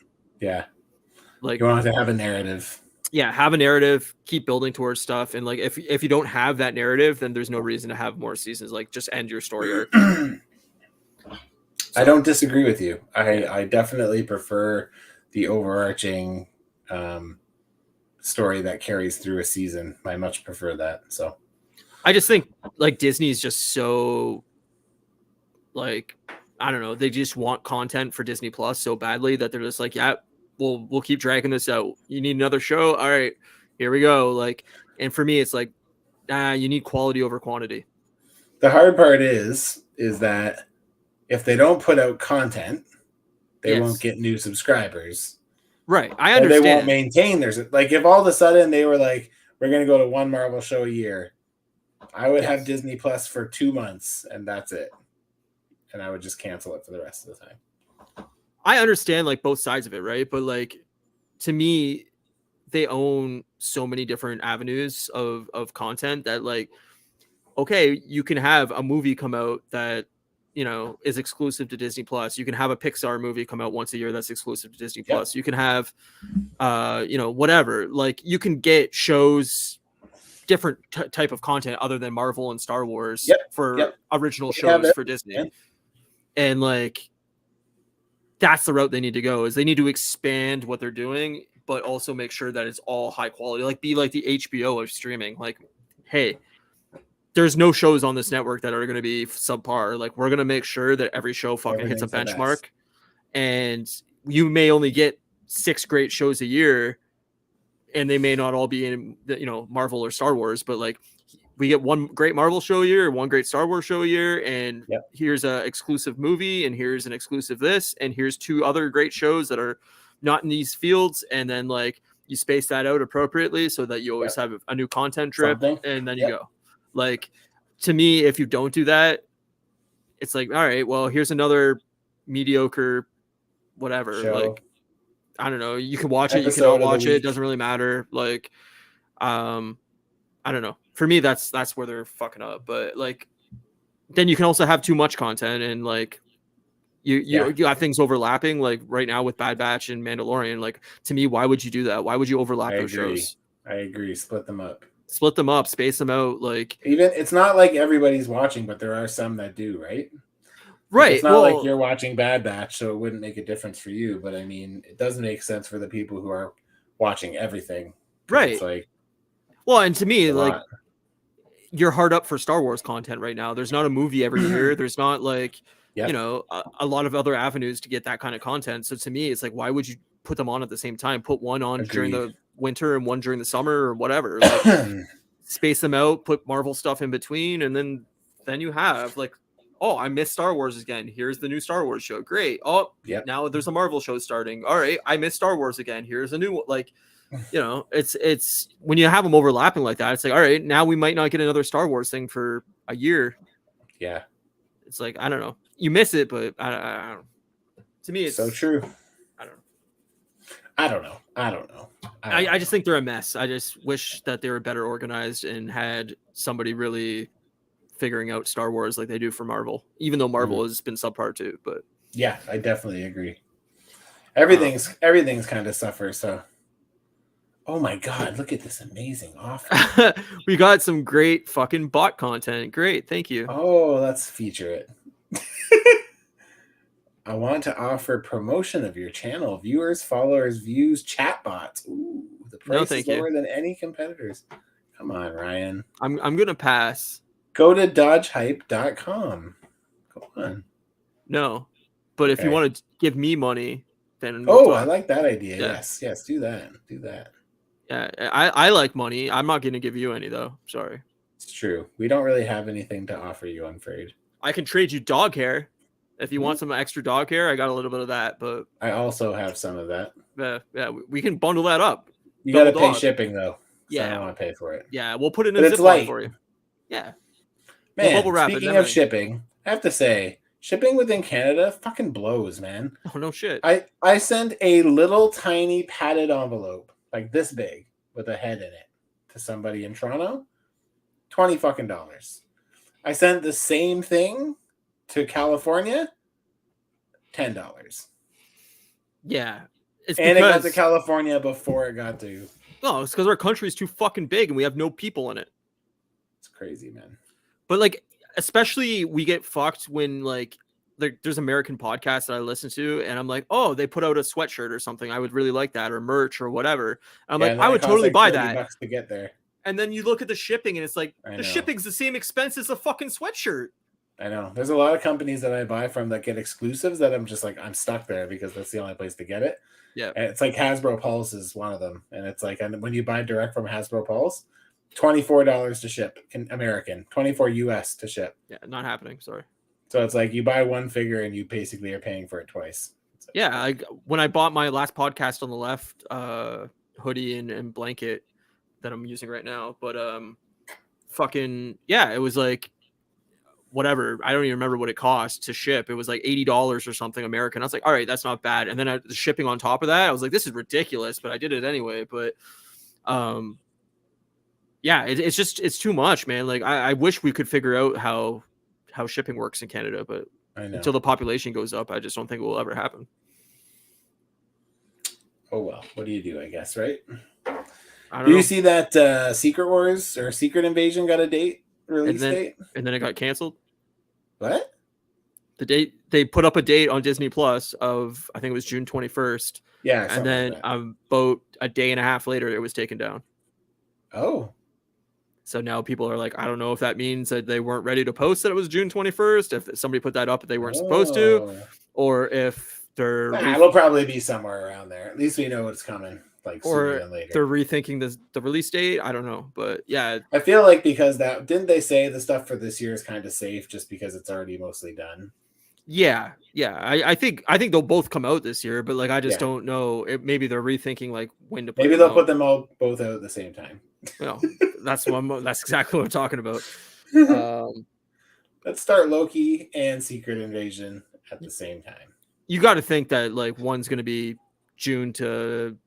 Like you want to have a narrative. Have a narrative, keep building towards stuff. And like, if you don't have that narrative, then there's no reason to have more seasons. Like just end your story arc. I don't disagree with you. I definitely prefer the overarching story that carries through a season. I much prefer that. So I just think like Disney's just so like, I don't know, they just want content for Disney Plus so badly that they're just like, we'll keep dragging this out. You need another show? All right, here we go. Like, and for me, it's like, you need quality over quantity. The hard part is that if they don't put out content, they won't get new subscribers. Right. I understand. Or they won't maintain theirs. Like if all of a sudden they were like, we're going to go to one Marvel show a year, I would have Disney Plus for 2 months and that's it. And I would just cancel it for the rest of the time. I understand like both sides of it, right? But like to me, they own so many different avenues of content that like, okay, you can have a movie come out that, you know, is exclusive to Disney Plus. You can have a Pixar movie come out once a year that's exclusive to Disney Plus. You can have, you know, whatever. Like you can get shows, different type of content other than Marvel and Star Wars for original shows for Disney. And like, that's the route they need to go, is they need to expand what they're doing, but also make sure that it's all high quality, like be like the HBO of streaming. Like, hey, there's no shows on this network that are going to be subpar. Like we're going to make sure that every show fucking hits a benchmark, and you may only get 6 great shows a year and they may not all be in, you know, Marvel or Star Wars, but like we get one great Marvel show a year, one great Star Wars show a year, and here's an exclusive movie, and here's an exclusive this, and here's 2 other great shows that are not in these fields, and then like you space that out appropriately so that you always have a new content drip, and then you go. Like to me, if you don't do that, it's like, all right, well, here's another mediocre whatever show. Like I don't know, you can watch it, you cannot watch it, doesn't really matter. Like I don't know. For me, that's where they're fucking up. But like, then you can also have too much content, and like, you have things overlapping. Like right now with Bad Batch and Mandalorian. Like to me, why would you do that? Why would you overlap those shows? I agree. Split them up. Space them out. Like even it's not like everybody's watching, but there are some that do, right? Right. Like, it's not like you're watching Bad Batch, so it wouldn't make a difference for you. But I mean, it doesn't make sense for the people who are watching everything. Right. It's like, well, and to me, like, you're hard up for Star Wars content right now. There's not a movie every year. There's not like, you know, a lot of other avenues to get that kind of content. So to me, it's like, why would you put them on at the same time? Put one on during the winter and one during the summer or whatever. Like, space them out, put Marvel stuff in between, and then you have like, oh, I missed Star Wars again. Here's the new Star Wars show. Great. Oh, now there's a Marvel show starting. All right, I missed Star Wars again. Here's a new one. Like, you know, it's when you have them overlapping like that, it's like, all right, now we might not get another Star Wars thing for a year. Yeah. It's like, I don't know. You miss it, but I don't. To me, it's so true. I don't know. I just think they're a mess. I just wish that they were better organized and had somebody really figuring out Star Wars like they do for Marvel, even though Marvel has been subpar too. But yeah, I definitely agree. Everything's kind of suffer. So, oh my God, look at this amazing offer. We got some great fucking bot content. Great, thank you. Oh, let's feature it. I want to offer promotion of your channel, viewers, followers, views, chat bots. Ooh, the price is lower than any competitors. Come on, Ryan. I'm gonna pass. Go to dodgehype.com. Come on. No, but if you want to give me money, then I like that idea. Yeah. Yes, do that. Yeah, I like money. I'm not gonna give you any though. Sorry. It's true. We don't really have anything to offer you, I'm afraid. I can trade you dog hair. If you want some extra dog hair, I got a little bit of that, but I also have some of that. Yeah, we can bundle that up. You got to pay shipping though. Yeah, I don't want to pay for it. Yeah, we'll put it in a Ziploc for you. Yeah, man. We'll speaking of shipping, I have to say, shipping within Canada fucking blows, man. Oh no shit. I sent a little tiny padded envelope like this big with a head in it to somebody in Toronto. $20 fucking. I sent the same thing to California, $10. Yeah. It got to California before it got to. No, it's because our country is too fucking big and we have no people in it. It's crazy, man. But like, especially we get fucked when like there's American podcasts that I listen to and I'm like, oh, they put out a sweatshirt or something. I would really like that, or merch or whatever. I'm like, I would totally buy that. $30 to get there. And then you look at the shipping and it's like, the shipping's the same expense as a fucking sweatshirt. I know. There's a lot of companies that I buy from that get exclusives that I'm just like, I'm stuck there because that's the only place to get it. Yeah. And it's like Hasbro Pulse is one of them. And it's like, and when you buy direct from Hasbro Pulse, $24 to ship, American, $24 US to ship. Yeah, not happening. Sorry. So it's like you buy one figure and you basically are paying for it twice. Like, yeah. When I bought my last podcast on the left hoodie and blanket that I'm using right now, but fucking, yeah, it was like, whatever, I don't even remember what it cost to ship. It was like $80 or something American. I was like, all right, that's not bad. And then the shipping on top of that, I was like, this is ridiculous, but I did it anyway. But yeah, it's too much, man. Like I wish we could figure out how shipping works in Canada, but until the population goes up, I just don't think it will ever happen. Oh well, what do you do, I guess, right? I don't know. You see that Secret Wars or Secret Invasion got a release date? And then it got canceled? What? The date, they put up a date on Disney Plus of, I think it was June 21st. Yeah. And then about a day and a half later, it was taken down. Oh. So now people are like, I don't know if that means that they weren't ready to post that it was June 21st, if somebody put that up and they weren't supposed to, or if they're... it'll probably be somewhere around there. At least we know it's coming. Like or they're rethinking the release date. I don't know, but yeah, I feel like because didn't they say the stuff for this year is kind of safe just because it's already mostly done? Yeah. I think they'll both come out this year, but like I just don't know. Maybe they're rethinking like when to. Maybe they'll put them both out at the same time. No, that's exactly what I'm talking about. Let's start Loki and Secret Invasion at the same time. You got to think that like one's going to be June to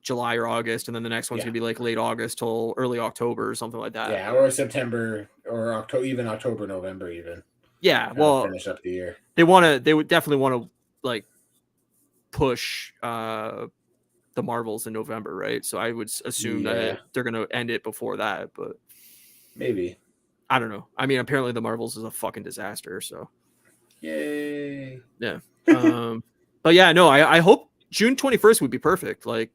July or August, and then the next one's gonna be like late August till early October or something like that. Yeah, or September or October, even October, November, even. Yeah, well, finish up the year. They would definitely want to like push the Marvels in November, right? So I would assume that they're gonna end it before that, but maybe. I don't know. I mean, apparently the Marvels is a fucking disaster, so. Yay. Yeah. But yeah, no, I hope June 21st would be perfect. Like.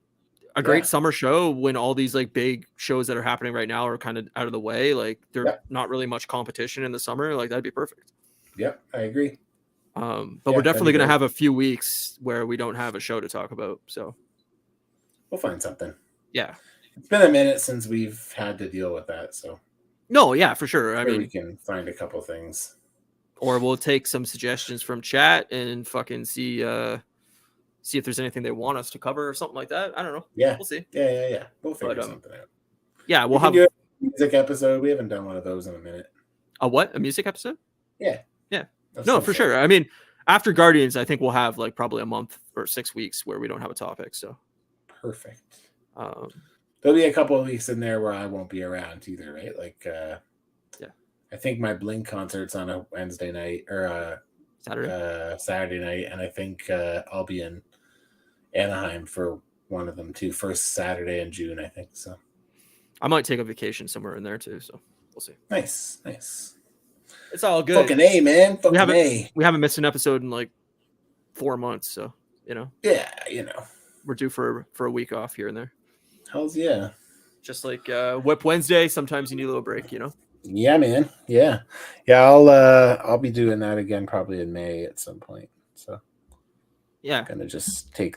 A great summer show when all these like big shows that are happening right now are kind of out of the way. Like there's not really much competition in the summer. Like that'd be perfect. Yep, I agree. But we're definitely going to have a few weeks where we don't have a show to talk about. So we'll find something. Yeah. It's been a minute since we've had to deal with that, so. No, yeah, for sure. I mean, we can find a couple things. Or we'll take some suggestions from chat and fucking see if there's anything they want us to cover or something like that. I don't know. Yeah. We'll see. Yeah. We'll figure something out. Yeah, we'll have do a music episode. We haven't done one of those in a minute. A what? A music episode? Yeah. No, for sure. I mean, after Guardians, I think we'll have like probably a month or 6 weeks where we don't have a topic. So perfect. There'll be a couple of weeks in there where I won't be around either, right? Like, I think my Blink concert's on a Wednesday night or Saturday night, and I think I'll be in Anaheim for one of them too. First Saturday in June, I think. So I might take a vacation somewhere in there too. So we'll see. Nice. It's all good. Fucking A, man. We haven't missed an episode in like 4 months, so Yeah, we're due for a week off here and there. Hells yeah. Just like Whip Wednesday, sometimes you need a little break, Yeah, man. Yeah. I'll be doing that again probably in May at some point. So yeah, gonna just take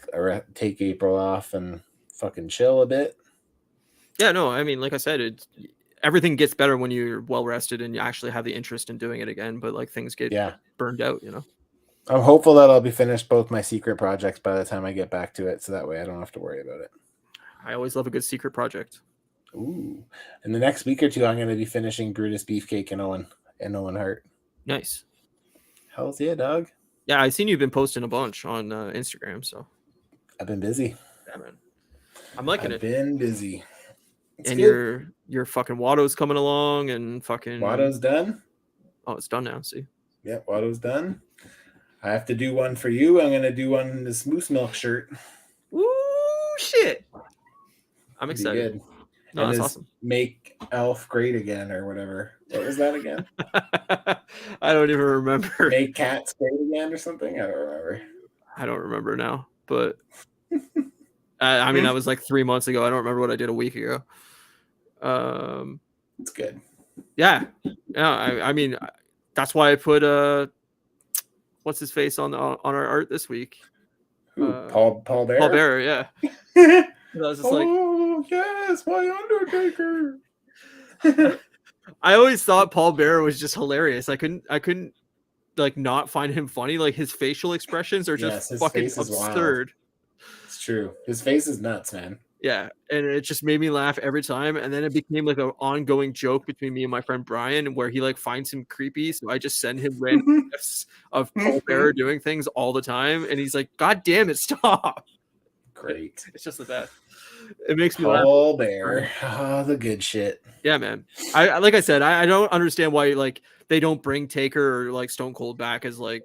April off and fucking chill a bit. Yeah, no, I mean, like I said, everything gets better when you're well rested and you actually have the interest in doing it again. But like things get burned out, I'm hopeful that I'll be finished both my secret projects by the time I get back to it, so that way I don't have to worry about it. I always love a good secret project. Ooh. In the next week or two, I'm going to be finishing Brutus Beefcake and Owen Hart. Nice. Hells yeah, dog. Yeah, I've seen you've been posting a bunch on Instagram, so. I've been busy. Yeah, man. I'm liking it. I've been busy. It's and good. your fucking Watto's coming along and fucking. Watto's done? Oh, it's done now, see? Yeah, Watto's done. I have to do one for you. I'm going to do one in this Moose Milk shirt. Ooh, shit. I'm excited. Good. No, that's awesome. Make Elf great again or whatever. What was that again? I don't even remember. Make Cats great again or something? I don't remember now. But I mean, that was like 3 months ago. I don't remember what I did a week ago. It's good. Yeah. I mean, that's why I put what's his face on our art this week. Paul Bearer? Paul Bearer, yeah. I was just yes, my Undertaker. I always thought Paul Bearer was just hilarious. I couldn't like not find him funny. Like his facial expressions are just fucking absurd. It's true. His face is nuts, man. Yeah, and it just made me laugh every time. And then it became like an ongoing joke between me and my friend Brian, where he like finds him creepy, so I just send him random gifs of Paul Bearer doing things all the time, and he's like, "God damn it, stop!" Great. It's just the best. It makes me Paul laugh. Bearer. Oh, the good shit. Yeah, man. I like I said, I don't understand why like they don't bring Taker or like Stone Cold back as like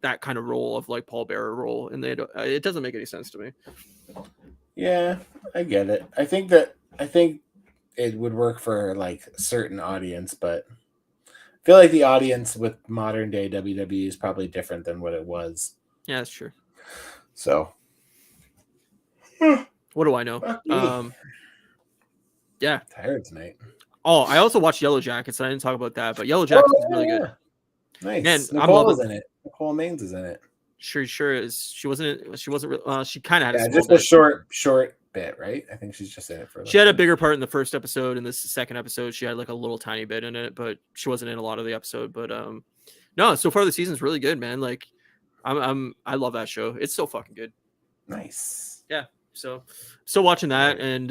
that kind of role of like Paul Bearer role, and it doesn't make any sense to me. Yeah, I get it. I think it would work for like a certain audience, but I feel like the audience with modern day WWE is probably different than what it was. Yeah, that's true. So what do I know? Yeah. Tired tonight. Oh, I also watched Yellow Jackets. I didn't talk about that, but Yellow Jackets is really good. Nice. Man, Nicole is in it. Nicole Maines is in it. Sure is. She wasn't. She kind of had just a short bit, right? I think she's just in it for. She had a bigger part in the first episode. In this second episode, she had like a little tiny bit in it, but she wasn't in a lot of the episode. But no, so far the season's really good, man. Like, I love that show. It's so fucking good. Nice. Yeah. So, still watching that, and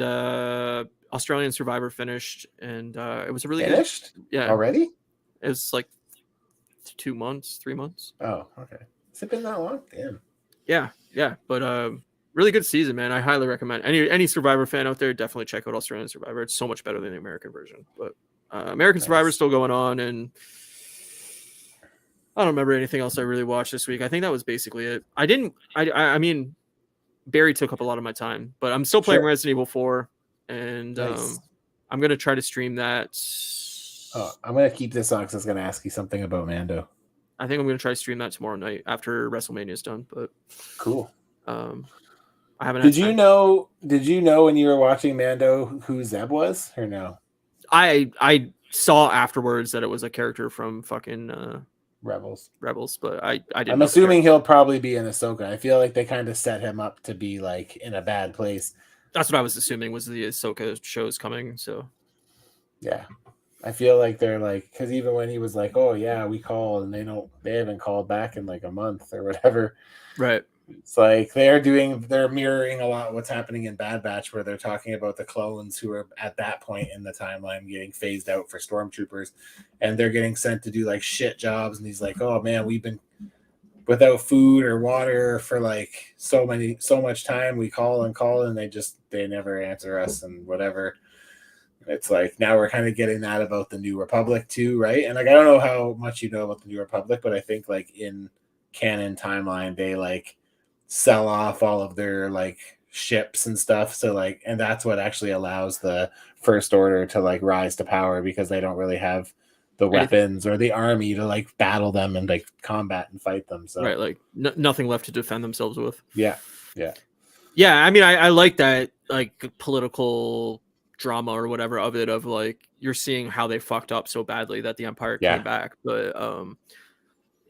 Australian Survivor finished, and it was a really finished. Yeah. Already? It was like 2 months, 3 months. Oh, okay. Has it been that long? Damn. Yeah. But really good season, man. I highly recommend any Survivor fan out there, definitely check out Australian Survivor. It's so much better than the American version. But American Survivor is still going on, and I don't remember anything else I really watched this week. I think that was basically it. I mean, Barry took up a lot of my time, but I'm still playing Resident Evil 4, and nice. I'm gonna try to stream that. Oh, I'm gonna keep this on because I was gonna ask you something about Mando. I think I'm going to try to stream that tomorrow night after WrestleMania is done. But cool. I haven't. Did you know when you were watching Mando who Zeb was, or no? I saw afterwards that it was a character from fucking Rebels, but I didn't. I'm assuming he'll probably be in Ahsoka. I feel like they kind of set him up to be like in a bad place That's what I was assuming was the Ahsoka shows coming. So yeah, I feel like they're like, because even when he was like, oh yeah, we called, and they haven't called back in like a month or whatever. Right. It's like they're mirroring a lot what's happening in Bad Batch, where they're talking about the clones who are at that point in the timeline getting phased out for stormtroopers, and they're getting sent to do like shit jobs. And he's like, oh man, we've been without food or water for like so much time. We call and they never answer us and whatever. It's like now we're kind of getting that about the New Republic too, right? And like I don't know how much you know about the New Republic, but I think like in canon timeline they like sell off all of their like ships and stuff. So like, and that's what actually allows the First Order to like rise to power, because they don't really have the weapons or the army to like battle them and like combat and fight them. So right, like nothing left to defend themselves with. Yeah. I mean, I like that like political drama or whatever of it, of like you're seeing how they fucked up so badly that the Empire came back, but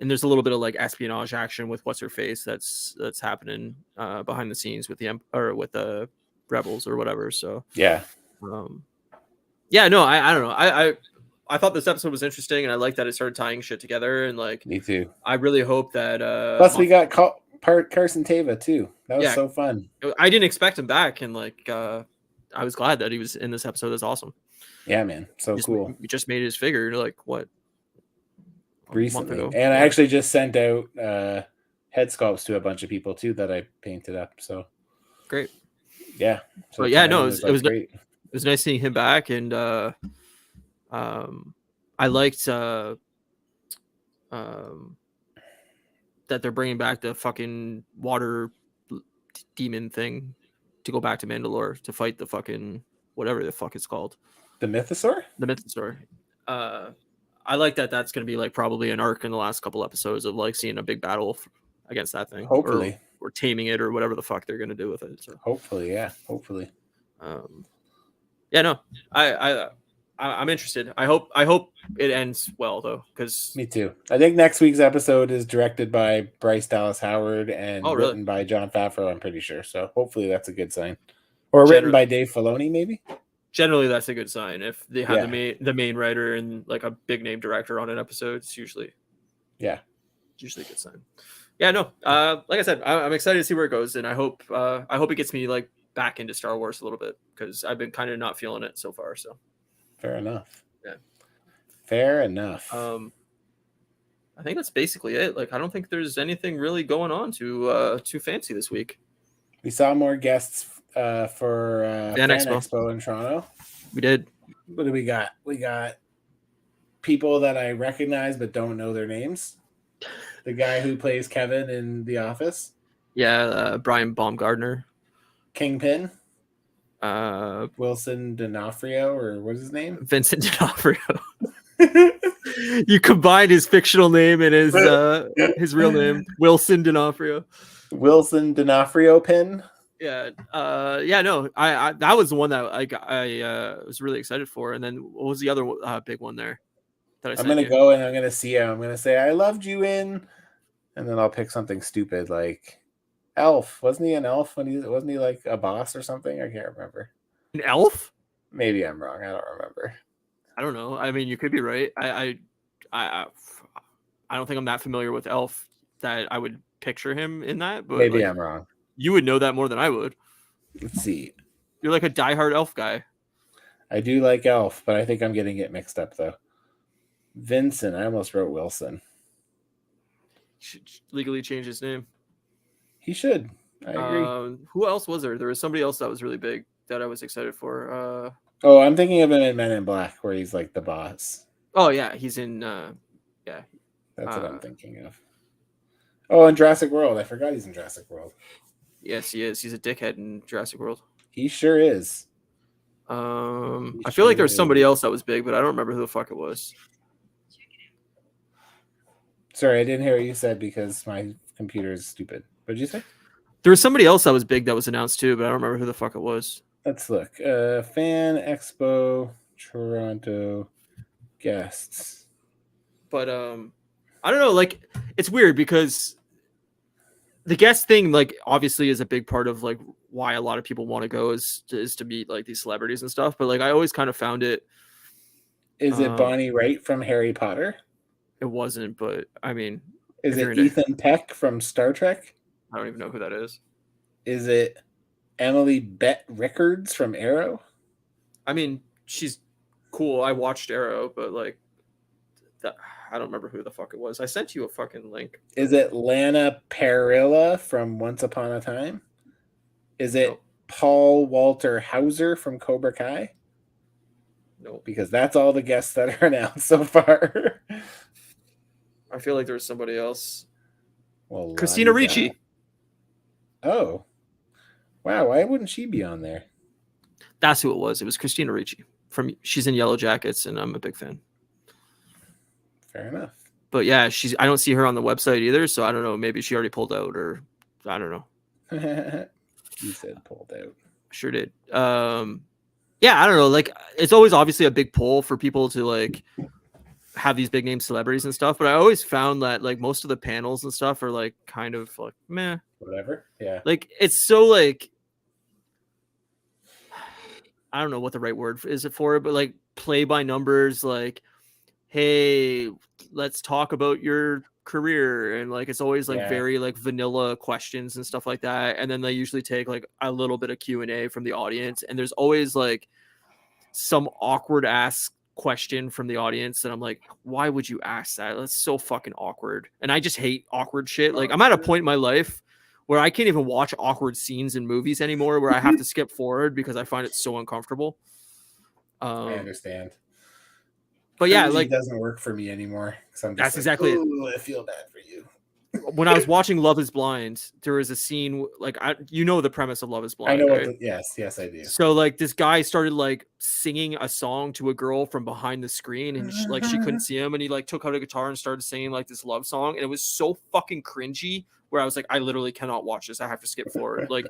and there's a little bit of like espionage action with what's her face that's happening behind the scenes with the rebels or whatever. So I don't know. I thought this episode was interesting, and I like that it started tying shit together. And like, me too. I really hope that. Plus, we got Carson Teva too. That was so fun. I didn't expect him back, and like, I was glad that he was in this episode. That's awesome. Yeah, man, cool. We just made his figure like what? Recently, and I actually just sent out head sculpts to a bunch of people too that I painted up. So great. Yeah. So it was great. It was nice seeing him back, and I liked that they're bringing back the fucking water demon thing to go back to Mandalore to fight the fucking whatever the fuck it's called. The Mythosaur? The Mythosaur. I like that that's going to be like probably an arc in the last couple episodes of like seeing a big battle against that thing. Hopefully. Or taming it or whatever the fuck they're going to do with it. So. Hopefully, yeah. Hopefully. I'm interested. I hope it ends well though, because me too. I think next week's episode is directed by Bryce Dallas Howard and written by Jon Favreau, I'm pretty sure. So hopefully that's a good sign. Or written by Dave Filoni, maybe. Generally, that's a good sign. If they have the main writer and like a big name director on an episode, it's usually a good sign. Yeah, no. Like I said, I'm excited to see where it goes, and I hope it gets me like back into Star Wars a little bit, because I've been kind of not feeling it so far. So fair enough. Yeah, fair enough. I think that's basically it. Like, I don't think there's anything really going on too fancy this week. We saw more guests for Fan Expo in Toronto. We did. What do we got? We got people that I recognize but don't know their names. The guy who plays Kevin in The Office. Yeah, Brian Baumgartner. Kingpin. Wilson D'Onofrio, or what's his name? Vincent D'Onofrio. You combined his fictional name and his real name, Wilson D'Onofrio. Wilson D'Onofrio pin. Yeah. No. I that was the one that I was really excited for. And then what was the other big one there? I'm gonna go and I'm gonna see him. I'm gonna say I loved you in, and then I'll pick something stupid like Elf. Wasn't he an elf wasn't he like a boss or something? I can't remember. An elf? Maybe I'm wrong. I don't remember. I don't know. I mean, you could be right. I don't think I'm that familiar with Elf that I would picture him in that. But maybe I'm wrong. You would know that more than I would. Let's see. You're like a diehard Elf guy. I do like Elf, but I think I'm getting it mixed up though. Vincent. I almost wrote Wilson. Should legally change his name. He should. I agree. Who else was there? There was somebody else that was really big that I was excited for. I'm thinking of him in Men in Black, where he's like the boss. Oh yeah, he's in. Yeah, that's what I'm thinking of. Oh, and Jurassic World. I forgot he's in Jurassic World. Yes, he is. He's a dickhead in Jurassic World. He sure is. I feel like there was somebody else that was big, but I don't remember who the fuck it was. Sorry, I didn't hear what you said because my computer is stupid. What did you say? There was somebody else that was big that was announced too, but I don't remember who the fuck it was. Let's look. Fan Expo Toronto guests. But I don't know. Like, it's weird because the guest thing, like, obviously is a big part of like why a lot of people want to go is to meet like these celebrities and stuff. But like I always kind of found it. Is it Bonnie Wright from Harry Potter? It wasn't, but I mean, is it Ethan Peck from Star Trek? I don't even know who that is. Is it Emily Bett Rickards from Arrow? I mean, she's cool. I watched Arrow, but like that, I don't remember who the fuck it was. I sent you a fucking link. Is it Lana Parrilla from Once Upon a Time? Is it Paul Walter Hauser from Cobra Kai? No, because that's all the guests that are announced so far. I feel like there's somebody else. Well, Christina Ricci. Oh, wow! Why wouldn't she be on there? That's who it was. It was Christina Ricci. She's in Yellow Jackets, and I'm a big fan. Fair enough. But yeah, I don't see her on the website either, so I don't know. Maybe she already pulled out, or I don't know. You said pulled out. Sure did. Yeah, I don't know. Like, it's always obviously a big pull for people to like have these big name celebrities and stuff. But I always found that like most of the panels and stuff are like kind of like meh. Whatever. Yeah. Like it's so like I don't know what the right word is it for it, but like play by numbers, like, hey, let's talk about your career, and like it's always like very like vanilla questions and stuff like that, and then they usually take like a little bit of Q&A from the audience, and there's always like some awkward ass question from the audience, and I'm like, why would you ask that? That's so fucking awkward, and I just hate awkward shit. Like I'm at a point in my life where I can't even watch awkward scenes in movies anymore, where I have to skip forward because I find it so uncomfortable. I understand. But yeah, like it doesn't work for me anymore. That's exactly it. I feel bad for you. When I was watching Love is Blind, there was a scene like you know the premise of Love is Blind. I know right? Yes, I do. So like this guy started like singing a song to a girl from behind the screen, and she couldn't see him, and he like took out a guitar and started singing like this love song, and it was so fucking cringy. Where I was like, I literally cannot watch this. I have to skip forward. Like,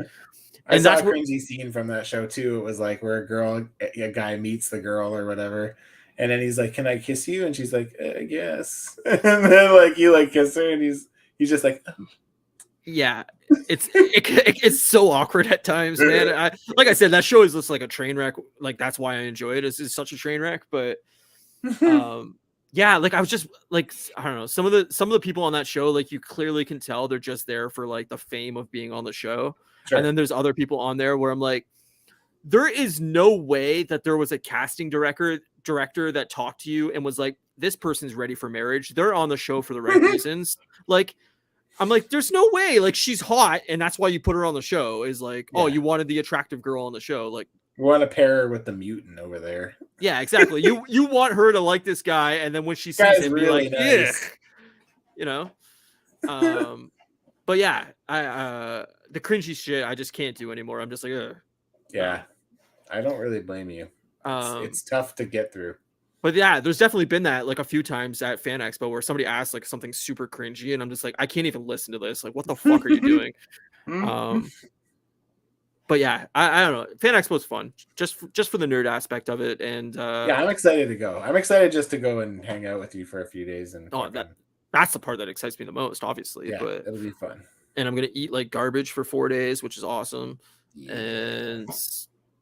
I saw a cringy scene from that show too. It was like where a guy meets the girl or whatever. And then he's like, "Can I kiss you?" And she's like, "Yes." And then like you like kiss her, and he's just like, oh. Yeah, it's so awkward at times, man. Like I said, that show is just like a train wreck. Like that's why I enjoy it. It's such a train wreck. But yeah, like I was just like, I don't know, some of the people on that show, like you clearly can tell they're just there for like the fame of being on the show. Sure. And then there's other people on there where I'm like, there is no way that there was a casting director that talked to you and was like, this person's ready for marriage. They're on the show for the right reasons. Like, I'm like, there's no way. Like, she's hot, and that's why you put her on the show. Is like, oh, you wanted the attractive girl on the show. Like, we want to pair her with the mutant over there. Yeah, exactly. You want her to like this guy, and then when she sees him, really be like, nice. Yeah, you know. But yeah, the cringy shit I just can't do anymore. I'm just like, ugh. Yeah, I don't really blame you. It's tough to get through. But yeah, there's definitely been that like a few times at Fan Expo where somebody asked like something super cringy, and I'm just like, I can't even listen to this. Like, what the fuck are you doing? But yeah, I don't know. Fan Expo is fun, just for the nerd aspect of it, and yeah, I'm excited to go. I'm excited just to go and hang out with you for a few days, and that's the part that excites me the most, obviously. Yeah, but it'll be fun. And I'm gonna eat like garbage for 4 days, which is awesome, and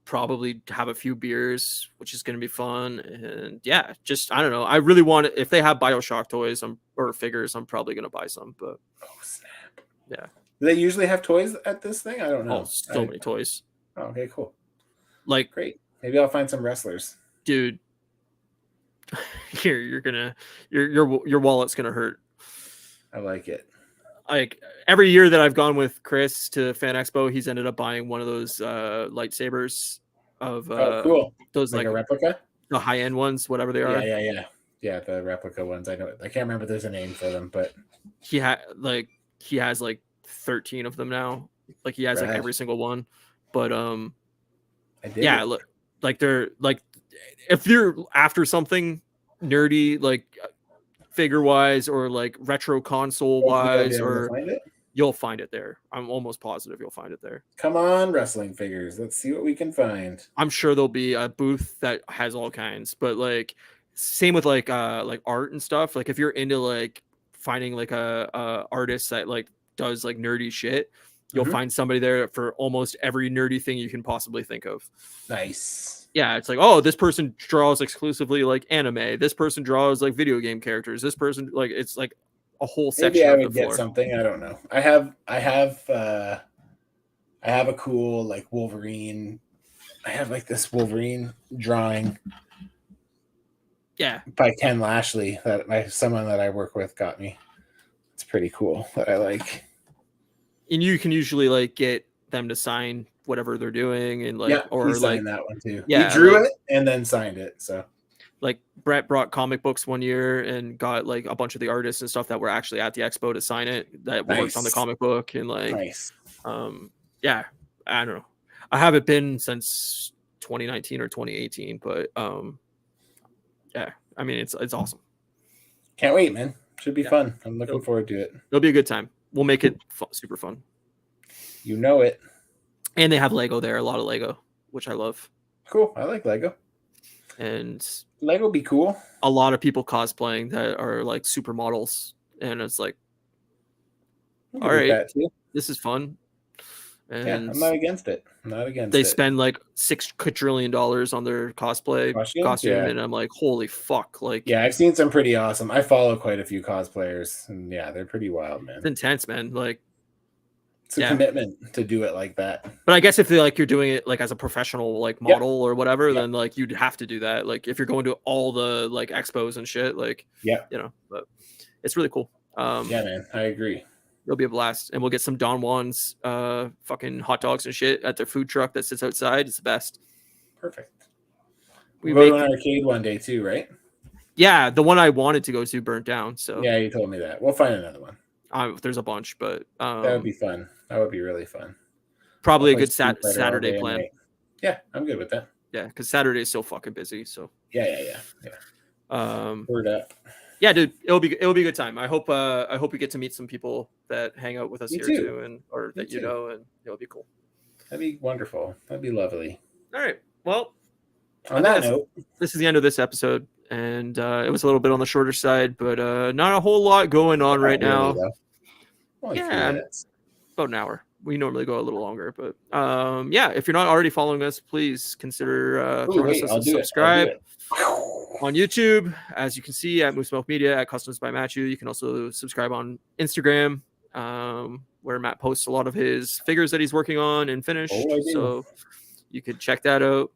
probably have a few beers, which is gonna be fun. And yeah, just I don't know. I really want it. If they have BioShock toys or figures, I'm probably gonna buy some. But oh snap! Yeah. Do they usually have toys at this thing? I don't know. Oh, so many toys. Oh, okay, cool. Like, great. Maybe I'll find some wrestlers. Dude, your wallet's gonna hurt. I like it. Like every year that I've gone with Chris to Fan Expo, he's ended up buying one of those lightsabers of cool. Those like a replica, the high end ones, whatever they are. Yeah. The replica ones. I know. I can't remember. There's a name for them, but he has like 13 of them now. Like he has like every single one. But yeah, look, like they're like, if you're after something nerdy, like figure wise or like retro console wise, or you'll find it there. I'm almost positive you'll find it there. Come on, wrestling figures. Let's see what we can find. I'm sure there'll be a booth that has all kinds, but like same with like art and stuff. Like if you're into like finding like a artist that like does like nerdy shit, You'll find somebody there for almost every nerdy thing you can possibly think of. Nice. Yeah, it's like, oh, this person draws exclusively like anime. This person draws like video game characters. This person, like, it's like a whole section. Maybe I of would the get floor. something. I don't know. I have a cool like Wolverine. I have like this Wolverine drawing. Yeah, by Ken Lashley that someone that I work with got me. It's pretty cool that I like. And you can usually like get them to sign whatever they're doing, and like, or he signed like that one too. Yeah, he drew like, it and then signed it. So like Brett brought comic books one year and got like a bunch of the artists and stuff that were actually at the expo to sign it. That worked on the comic book, and like, yeah, I don't know. I haven't been since 2019 or 2018, but yeah, I mean, it's awesome. Can't wait, man. Should be fun. I'm looking forward to it. It'll be a good time. We'll make it super fun. You know it. And they have Lego there, a lot of Lego, which I love. Cool. I like Lego. And Lego be cool. A lot of people cosplaying that are like supermodels, and it's like, all right, this is fun. And yeah, I'm not against it. They spend like $6 quadrillion on their cosplay costume, and I'm like, holy fuck! Like, yeah, I've seen some pretty awesome. I follow quite a few cosplayers, and yeah, they're pretty wild, man. It's intense, man. Like, it's a commitment to do it like that. But I guess if you're doing it like as a professional like model or whatever, then like you'd have to do that. Like if you're going to all the like expos and shit, like but it's really cool. Yeah, man, I agree. It'll be a blast, and we'll get some Don Juan's fucking hot dogs and shit at their food truck that sits outside. It's the best. Perfect. We go to an arcade one day too, right? Yeah, the one I wanted to go to burnt down. So yeah, you told me that. We'll find another one. There's a bunch, but that would be fun. That would be really fun. Probably a good Saturday plan. Yeah, I'm good with that. Yeah, because Saturday is so fucking busy. So yeah. Word up. Yeah, dude, it'll be a good time. I hope we get to meet some people that hang out with us here too, and or that and it'll be cool. That'd be wonderful. That'd be lovely. All right. Well, on that note, this is the end of this episode, and it was a little bit on the shorter side, but not a whole lot going on right now. Yeah, about an hour. We normally go a little longer, but yeah, if you're not already following us, please consider throwing us a subscribe on YouTube. As you can see, at Moose Smoke Media, at Customs by Matthew. You can also subscribe on Instagram, where Matt posts a lot of his figures that he's working on and finished. So you could check that out.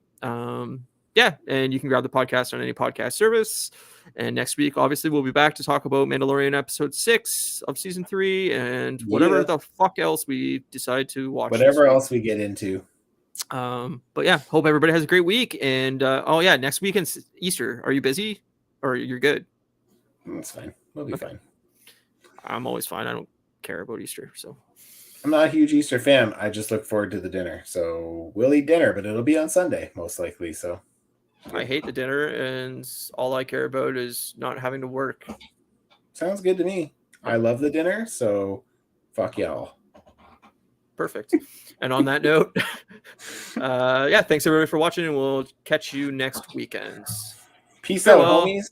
Yeah, and you can grab the podcast on any podcast service. And next week, obviously, we'll be back to talk about Mandalorian episode 6 of season 3 and whatever the fuck else we decide to watch. Whatever else we get into. But yeah, hope everybody has a great week. And next weekend's Easter. Are you busy or you're good? That's fine. We'll be fine. I'm always fine. I don't care about Easter. So I'm not a huge Easter fan. I just look forward to the dinner. So we'll eat dinner, but it'll be on Sunday, most likely. So I hate the dinner, and all I care about is not having to work. Sounds good to me. I love the dinner, so fuck y'all. Perfect. And on that note, thanks everybody for watching, and we'll catch you next weekend. Peace out, homies.